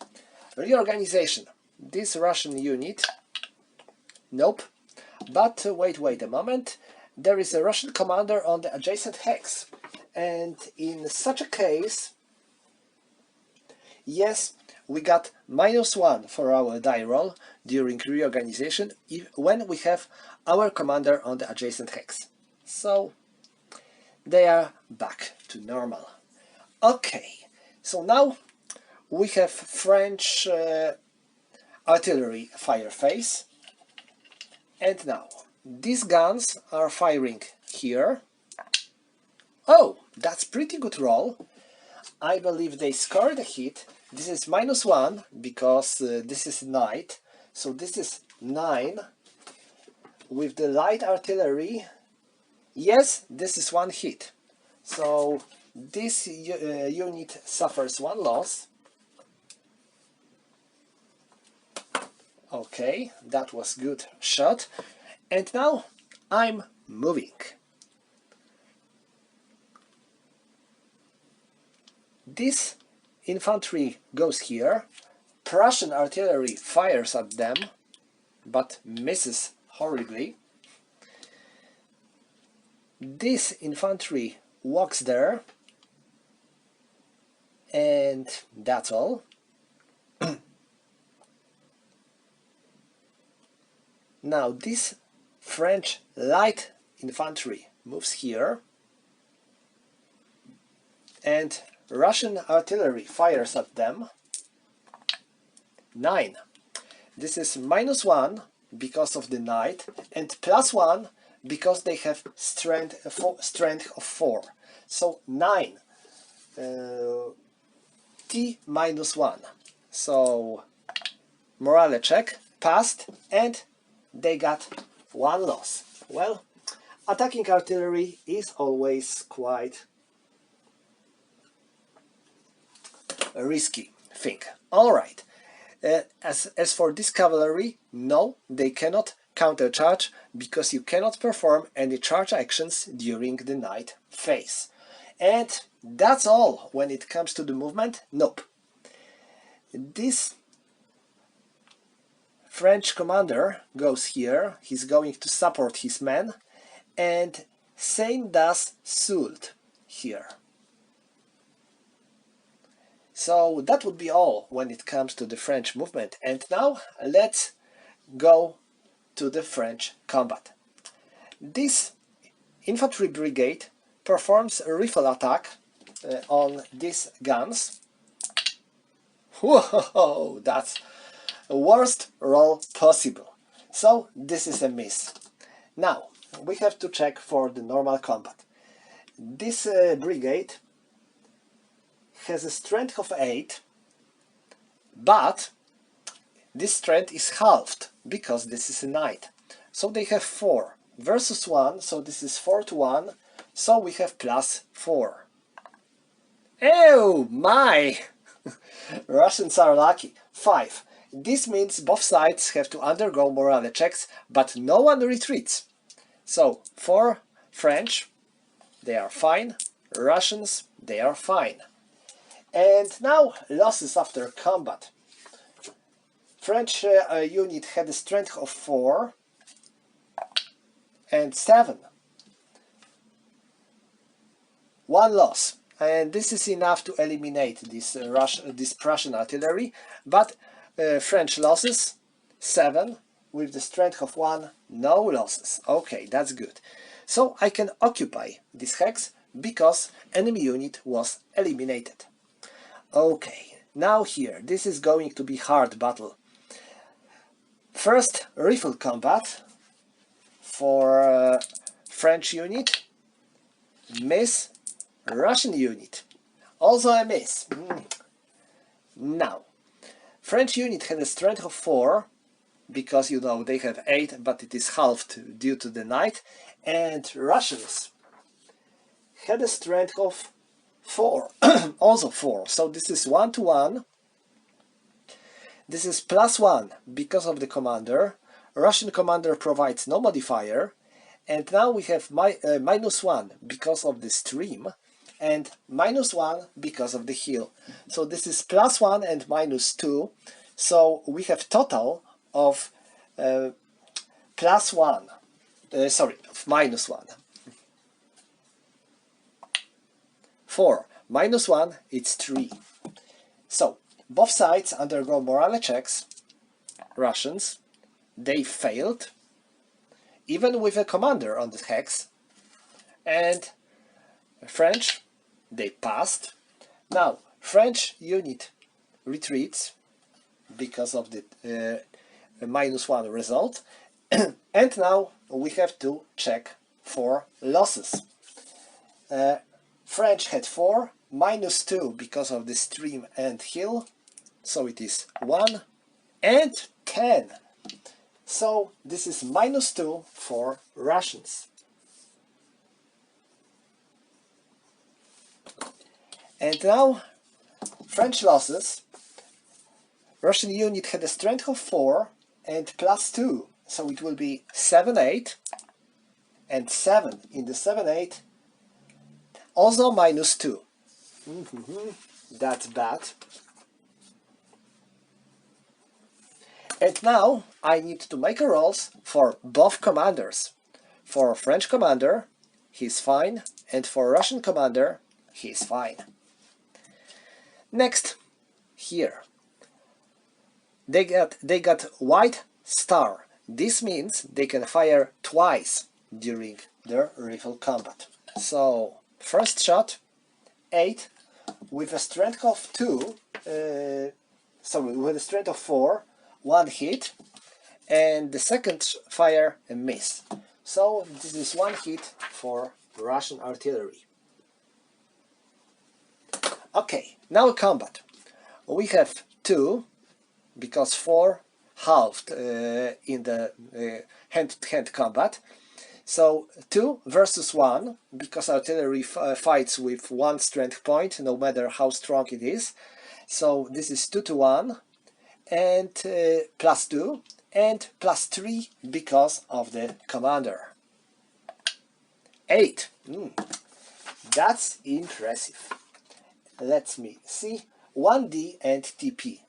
Reorganization. This Russian unit. Nope. But wait a moment. There is a Russian commander on the adjacent hex. And in such a case, yes, we got -1 for our die roll during reorganization when we have our commander on the adjacent hex. So they are back to normal. Okay, so now we have French artillery fire phase, and now these guns are firing here. Oh, that's pretty good roll. I believe they scored a hit. This is -1 because this is knight, so this is 9 with the light artillery. Yes, this is 1 hit, so this unit suffers 1 loss. Okay, that was good shot. And now I'm moving. This infantry goes here. Prussian artillery fires at them, but misses horribly. This infantry walks there, and that's all. Now this French light infantry moves here, and Russian artillery fires at them. 9. This is -1 because of the knight, and +1 because they have strength of 4. So 9 T -1. So morale check, passed, and they got 1 loss. Well, attacking artillery is always quite a risky thing. Alright, as for this cavalry, no, they cannot countercharge because you cannot perform any charge actions during the night phase. And that's all when it comes to the movement. Nope. This French commander goes here, he's going to support his men, and same does Soult here. So that would be all when it comes to the French movement. And now let's go to the French combat. This infantry brigade performs a rifle attack on these guns. Whoa, that's the worst roll possible. So this is a miss. Now we have to check for the normal combat. This brigade has a strength of 8, but this strength is halved because this is a knight. So they have 4 versus 1, so this is 4 to 1, so we have plus 4. Oh my! Russians are lucky. 5. This means both sides have to undergo morale checks, but no one retreats. So for French, they are fine. Russians, they are fine. And now losses after combat. French unit had a strength of 4 and 7. 1 loss. And this is enough to eliminate this Prussian artillery, but French losses 7 with the strength of 1, no losses. Okay, that's good. So I can occupy this hex because enemy unit was eliminated. Okay, now here, this is going to be hard battle. First, rifle combat for French unit, miss. Russian unit, also a miss. Now, French unit had a strength of 4, because you know they have 8, but it is halved due to the knight, and Russians had a strength of 4, also 4, so this is 1 to 1. This is plus 1 because of the commander. Russian commander provides no modifier, and now we have minus 1 because of the stream, and minus 1 because of the heal. So this is plus 1 and minus 2, so we have total of plus 1, of minus 1. 4 minus 1, it's 3. So both sides undergo morale checks. Russians, they failed, even with a commander on the hex, and French, they passed. Now French unit retreats because of the minus 1 result, and now we have to check for losses. French had 4, minus 2 because of the stream and hill, so it is 1 and 10. So this is minus 2 for Russians. And now French losses. Russian unit had a strength of 4 and plus 2, so it will be 7-8, and 7 in the 7-8, also minus 2. That's bad. And now I need to make a rolls for both commanders. For French commander, he's fine, and for Russian commander, he's fine. Next, here, they got white star. This means they can fire twice during their rifle combat. So first shot, 8 with a strength of 2, with a strength of 4, 1 hit, and the second fire a miss. So this is 1 hit for Russian artillery. Okay, now combat. We have 2, because 4 halved in the hand-to-hand combat. So 2 versus 1, because artillery fights with 1 strength point, no matter how strong it is. So this is 2 to 1, and plus 2. and +3 because of the commander. 8. That's impressive. Let me see. 1D and TP.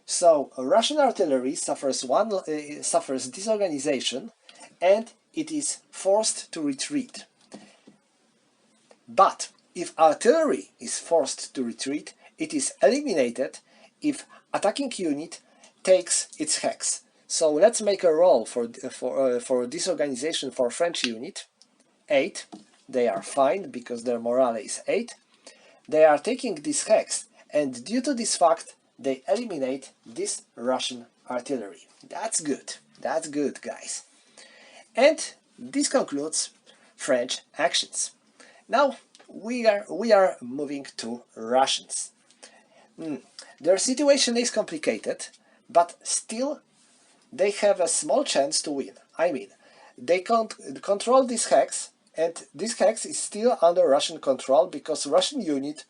So Russian artillery suffers disorganization and it is forced to retreat. But if artillery is forced to retreat, it is eliminated if attacking unit takes its hex. So let's make a roll for disorganization for French unit. 8. They are fine because their morale is 8. They are taking this hex, and due to this fact they eliminate this Russian artillery. That's good. That's good, guys. And this concludes French actions. Now we are moving to Russians. Their situation is complicated, but still they have a small chance to win. I mean, they can't control this hex, and this hex is still under Russian control because Russian unit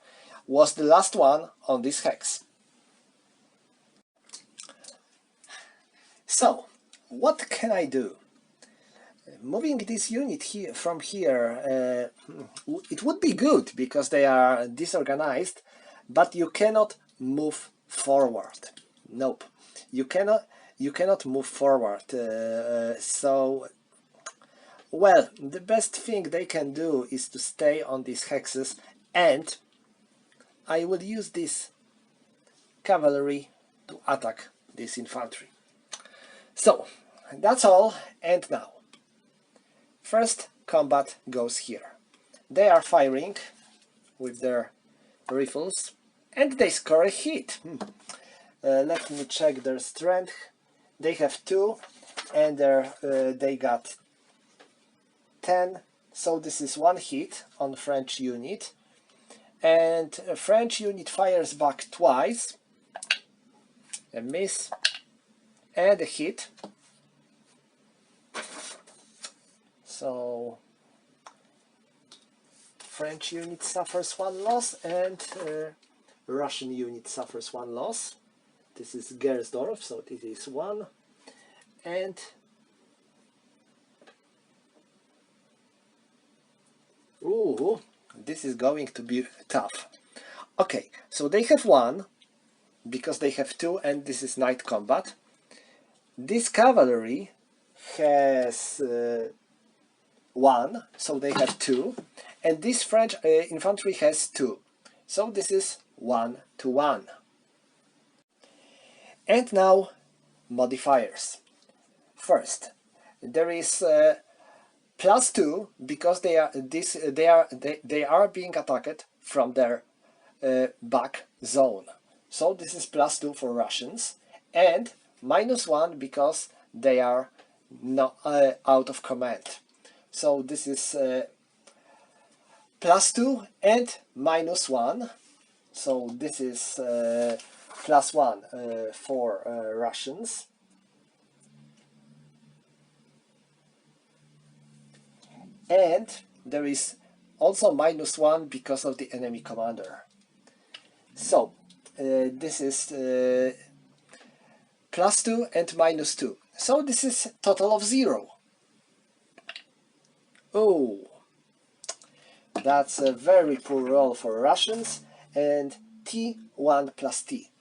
was the last one on this hex. So, what can I do? Moving this unit here from here, it would be good because they are disorganized, but you cannot move forward. Nope, you cannot move forward. So, well, the best thing they can do is to stay on these hexes, and I will use this cavalry to attack this infantry. So, that's all, and now. First combat goes here. They are firing with their rifles, and they score a hit. Let me check their strength. They have 2, and they got 10, so this is 1 hit on French unit. And a French unit fires back twice, a miss, and a hit. So French unit suffers 1 loss and Russian unit suffers 1 loss. This is Gersdorf, so this is 1. And ooh, this is going to be tough. Okay, so they have 1 because they have 2, and this is night combat. This cavalry has 1, so they have 2, and this French infantry has 2, so this is 1 to 1. And now modifiers. First, there is +2 because they are being attacked from their back zone. So this is +2 for Russians, and -1 because they are not out of command. So this is +2 and -1. So this is +1 for Russians. And there is also -1 because of the enemy commander. So this is +2 and -2. So this is total of 0. Oh, that's a very poor roll for Russians, and T1 plus T.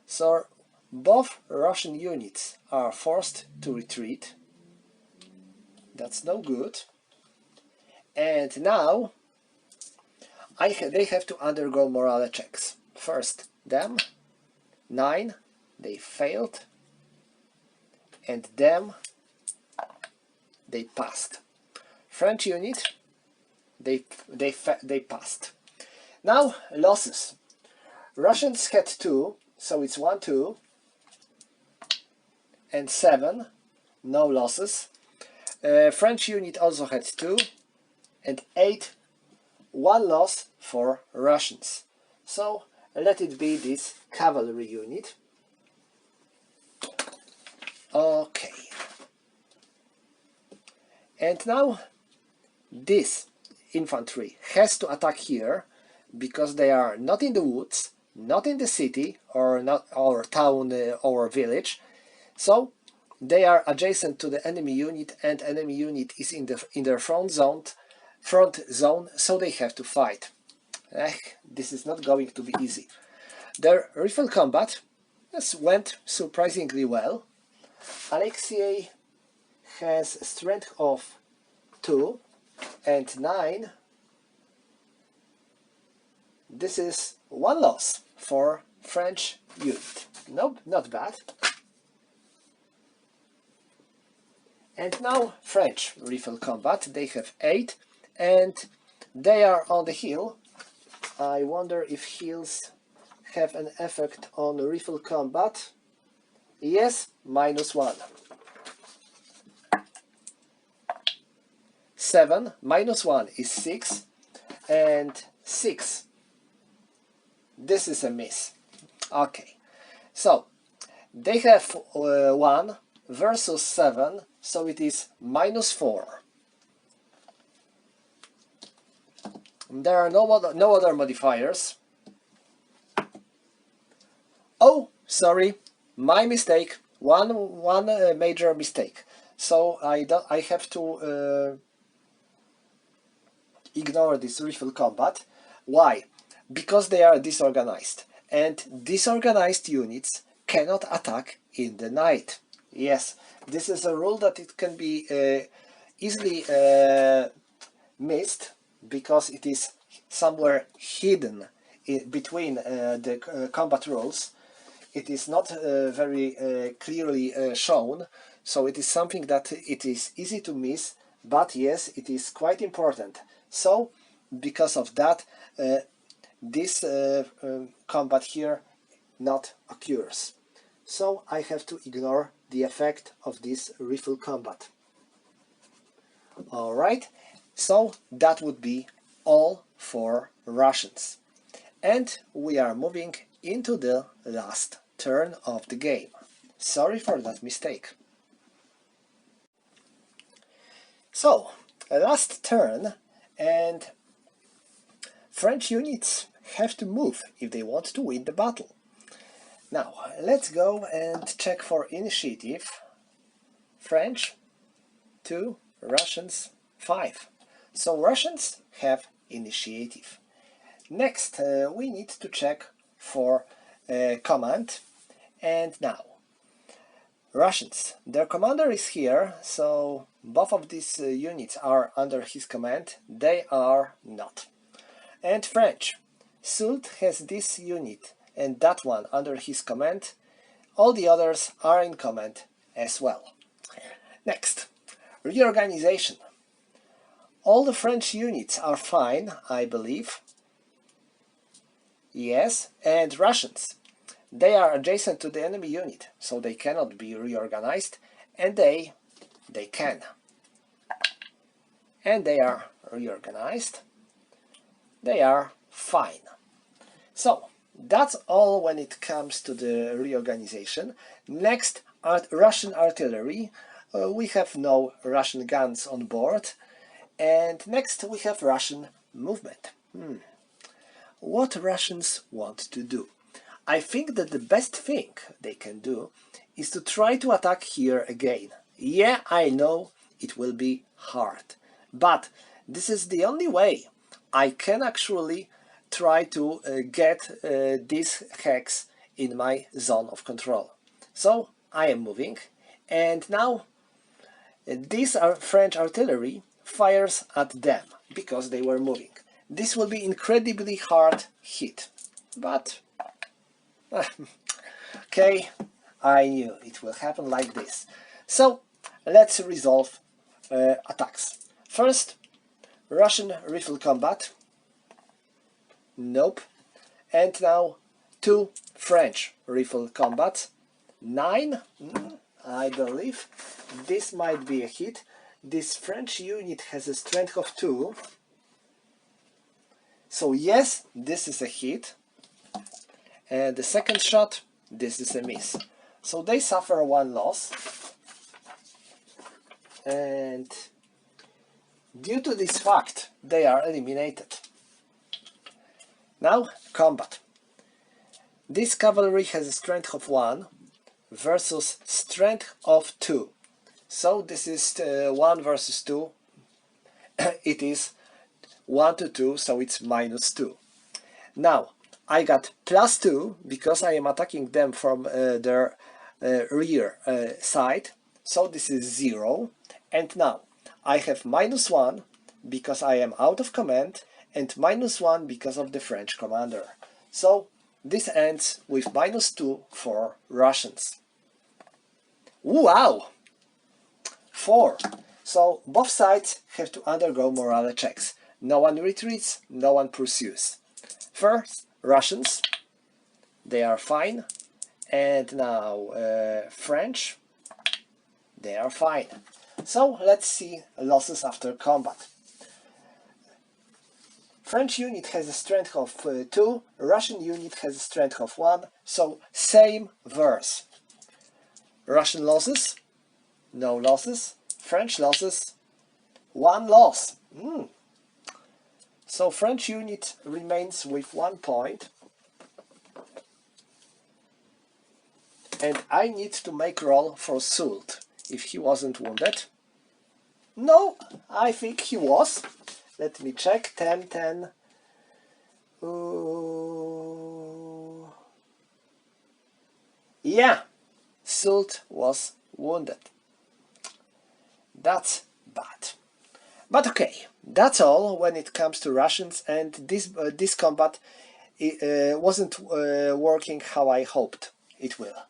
So both Russian units are forced to retreat. That's no good. And now they have to undergo morale checks. First them, 9, they failed, and them, they passed. French unit, they passed. Now losses. Russians had 2, so it's 1, 2, and 7, no losses. French unit also had 2, and 8, 1 loss for Russians. So let it be this cavalry unit. Okay. And now this infantry has to attack here because they are not in the woods, not in the city or not our town or village. So they are adjacent to the enemy unit, and enemy unit is in their front zone, so they have to fight. This is not going to be easy. Their rifle combat went surprisingly well. Alexei has a strength of 2 and 9. This is 1 loss for French unit. Nope, not bad. And now French rifle combat. They have 8 and they are on the hill. I wonder if hills have an effect on rifle combat. Yes, -1. 7 -1 is 6, and 6. This is a miss. Okay, so they have 1 versus 7, so it is -4. There are no other modifiers. Oh, sorry, my mistake. One major mistake. So I have to ignore this rifle combat. Why? Because they are disorganized, and disorganized units cannot attack in the night. Yes, this is a rule that it can be easily missed, because it is somewhere hidden between the combat rules. It is not very clearly shown, so it is something that it is easy to miss, but yes, it is quite important. So because of that, this combat here not occurs. So I have to ignore the effect of this rifle combat. Alright, so that would be all for Russians. And we are moving into the last turn of the game. Sorry for that mistake. So, last turn, and French units have to move if they want to win the battle. Now, let's go and check for initiative. French 2, Russians 5. So Russians have initiative. Next, we need to check for command. And now, Russians, their commander is here, so both of these units are under his command. They are not. And French, Soult has this unit and that one under his command. All the others are in command as well. Next, reorganization. All the French units are fine, I believe. Yes, and Russians. They are adjacent to the enemy unit, so they cannot be reorganized, and they can. And they are reorganized. They are fine. So, that's all when it comes to the reorganization. Next, Russian artillery. We have no Russian guns on board. And next we have Russian movement. What Russians want to do? I think that the best thing they can do is to try to attack here again. Yeah, I know it will be hard, but this is the only way I can actually try to get this hex in my zone of control. So I am moving, and now this French artillery fires at them because they were moving. This will be incredibly hard hit, but okay, I knew it will happen like this. So let's resolve attacks. First, Russian rifle combat. Nope. And now 2 French rifle combat. 9. I believe this might be a hit. This French unit has a strength of 2. So yes, this is a hit. And the second shot, this is a miss. So they suffer 1 loss. And due to this fact, they are eliminated. Now, combat. This cavalry has a strength of 1 versus strength of 2. So this is 1 versus 2. It is 1 to 2, so it's minus 2. Now, I got plus 2 because I am attacking them from their rear side, so this is 0. And now, I have minus 1 because I am out of command, and minus 1 because of the French commander. So, this ends with minus 2 for Russians. Wow! 4. So, both sides have to undergo morale checks. No one retreats, no one pursues. First, Russians, they are fine. And now French, they are fine. So let's see losses after combat. French unit has a strength of 2, Russian unit has a strength of 1, so same verse. Russian losses, no losses. French losses, 1 loss. So French unit remains with 1 point. And I need to make roll for Soult, if he wasn't wounded. No, I think he was. Let me check. 10, 10. Yeah, Soult was wounded. That's bad. But okay, that's all when it comes to Russians, and this combat wasn't working how I hoped it will.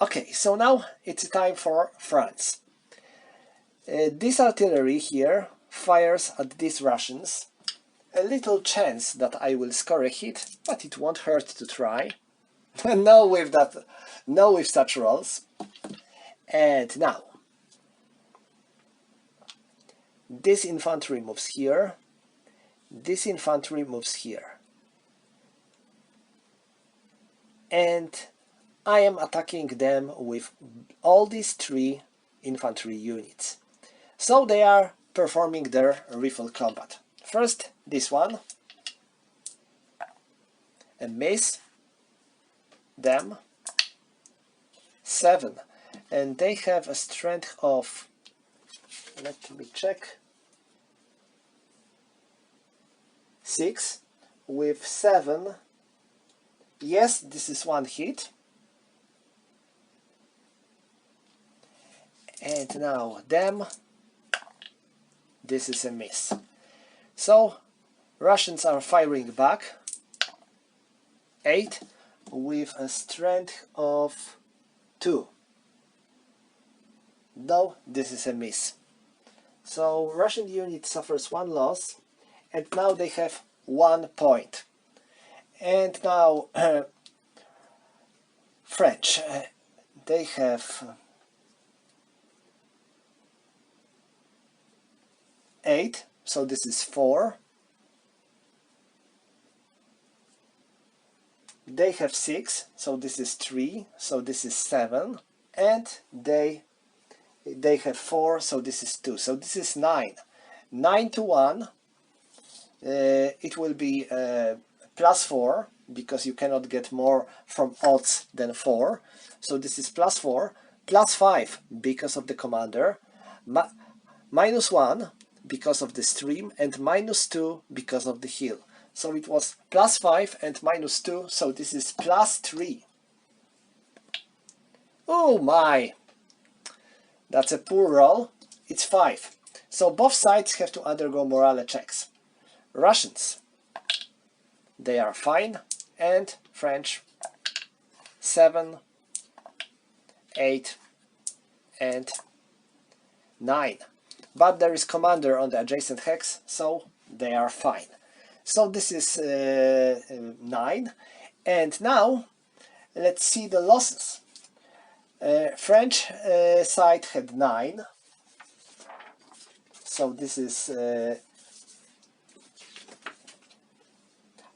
Okay, so now it's time for France. This artillery here fires at these Russians. A little chance that I will score a hit, but it won't hurt to try. No with such rolls. And now, this infantry moves here, this infantry moves here. And I am attacking them with all these 3 infantry units. So they are performing their rifle combat. First, this one, a miss, them, 7, and they have a strength of, let me check, 6, with 7, yes, this is 1 hit. And now them, this is a miss. So Russians are firing back, 8 with a strength of 2. No, this is a miss. So Russian unit suffers 1 loss, and now they have 1 point. And now French, they have 8, so this is 4. They have 6, so this is 3, so this is 7. And they have 4, so this is 2, so this is 9. 9 to 1, it will be plus 4, because you cannot get more from odds than 4. So this is plus 4, plus 5 because of the commander, minus 1 because of the stream, and minus 2 because of the hill. So it was plus 5 and minus 2, so this is plus 3. Oh my! That's a poor roll. It's 5. So both sides have to undergo morale checks. Russians, they are fine, and French, 7, 8, and 9. But there is commander on the adjacent hex, so they are fine. So this is 9. And now, let's see the losses. French side had 9. So this is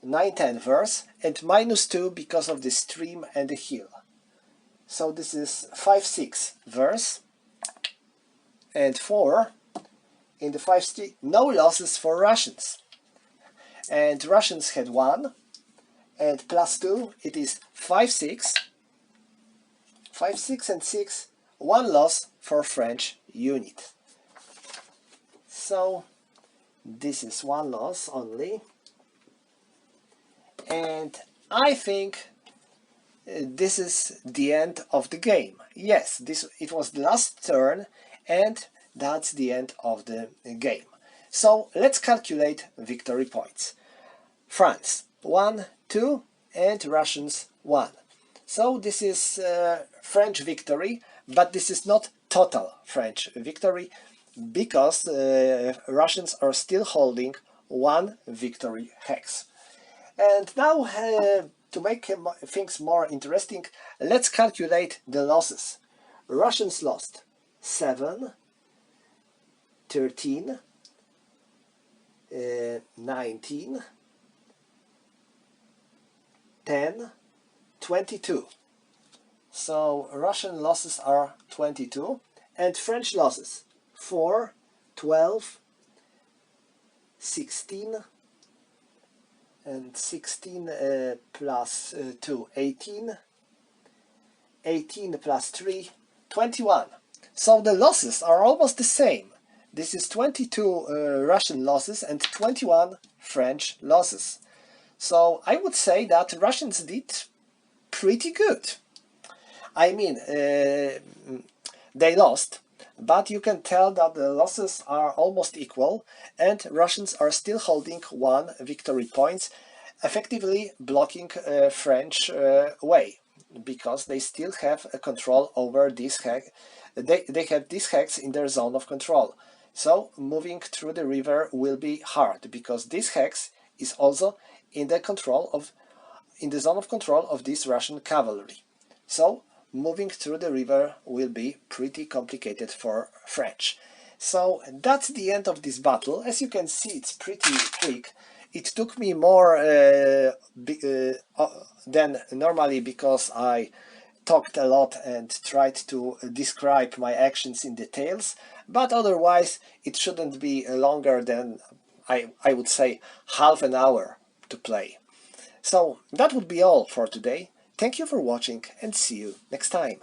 9-10 verse, and minus 2 because of the stream and the hill. So this is 5-6 verse, and 4 in the 5-3, no losses for Russians. And Russians had 1, and plus 2, it is 5-6 5, 6 and 6, one loss for French unit. So this is one loss only, and I think this is the end of the game. Yes, it was the last turn, and that's the end of the game. So let's calculate victory points. France 1, 2, and Russians 1. So this is French victory, but this is not total French victory, because Russians are still holding one victory hex. And now, to make things more interesting, let's calculate the losses. Russians lost 7, 13, 19, 10, 22. So Russian losses are 22, and French losses 4, 12, 16, and 16 plus 2, 18, 18 plus 3, 21. So the losses are almost the same. This is 22 Russian losses and 21 French losses. So I would say that Russians did pretty good. I mean, they lost, but you can tell that the losses are almost equal, and Russians are still holding one victory points, effectively blocking French way, because they still have a control over this hex. They have this hex in their zone of control. So moving through the river will be hard, because this hex is also in the zone of control of this Russian cavalry. So moving through the river will be pretty complicated for French. So that's the end of this battle. As you can see, it's pretty quick. It took me more than normally, because I talked a lot and tried to describe my actions in details, but otherwise it shouldn't be longer than, I would say, half an hour to play. So that would be all for today. Thank you for watching, and see you next time.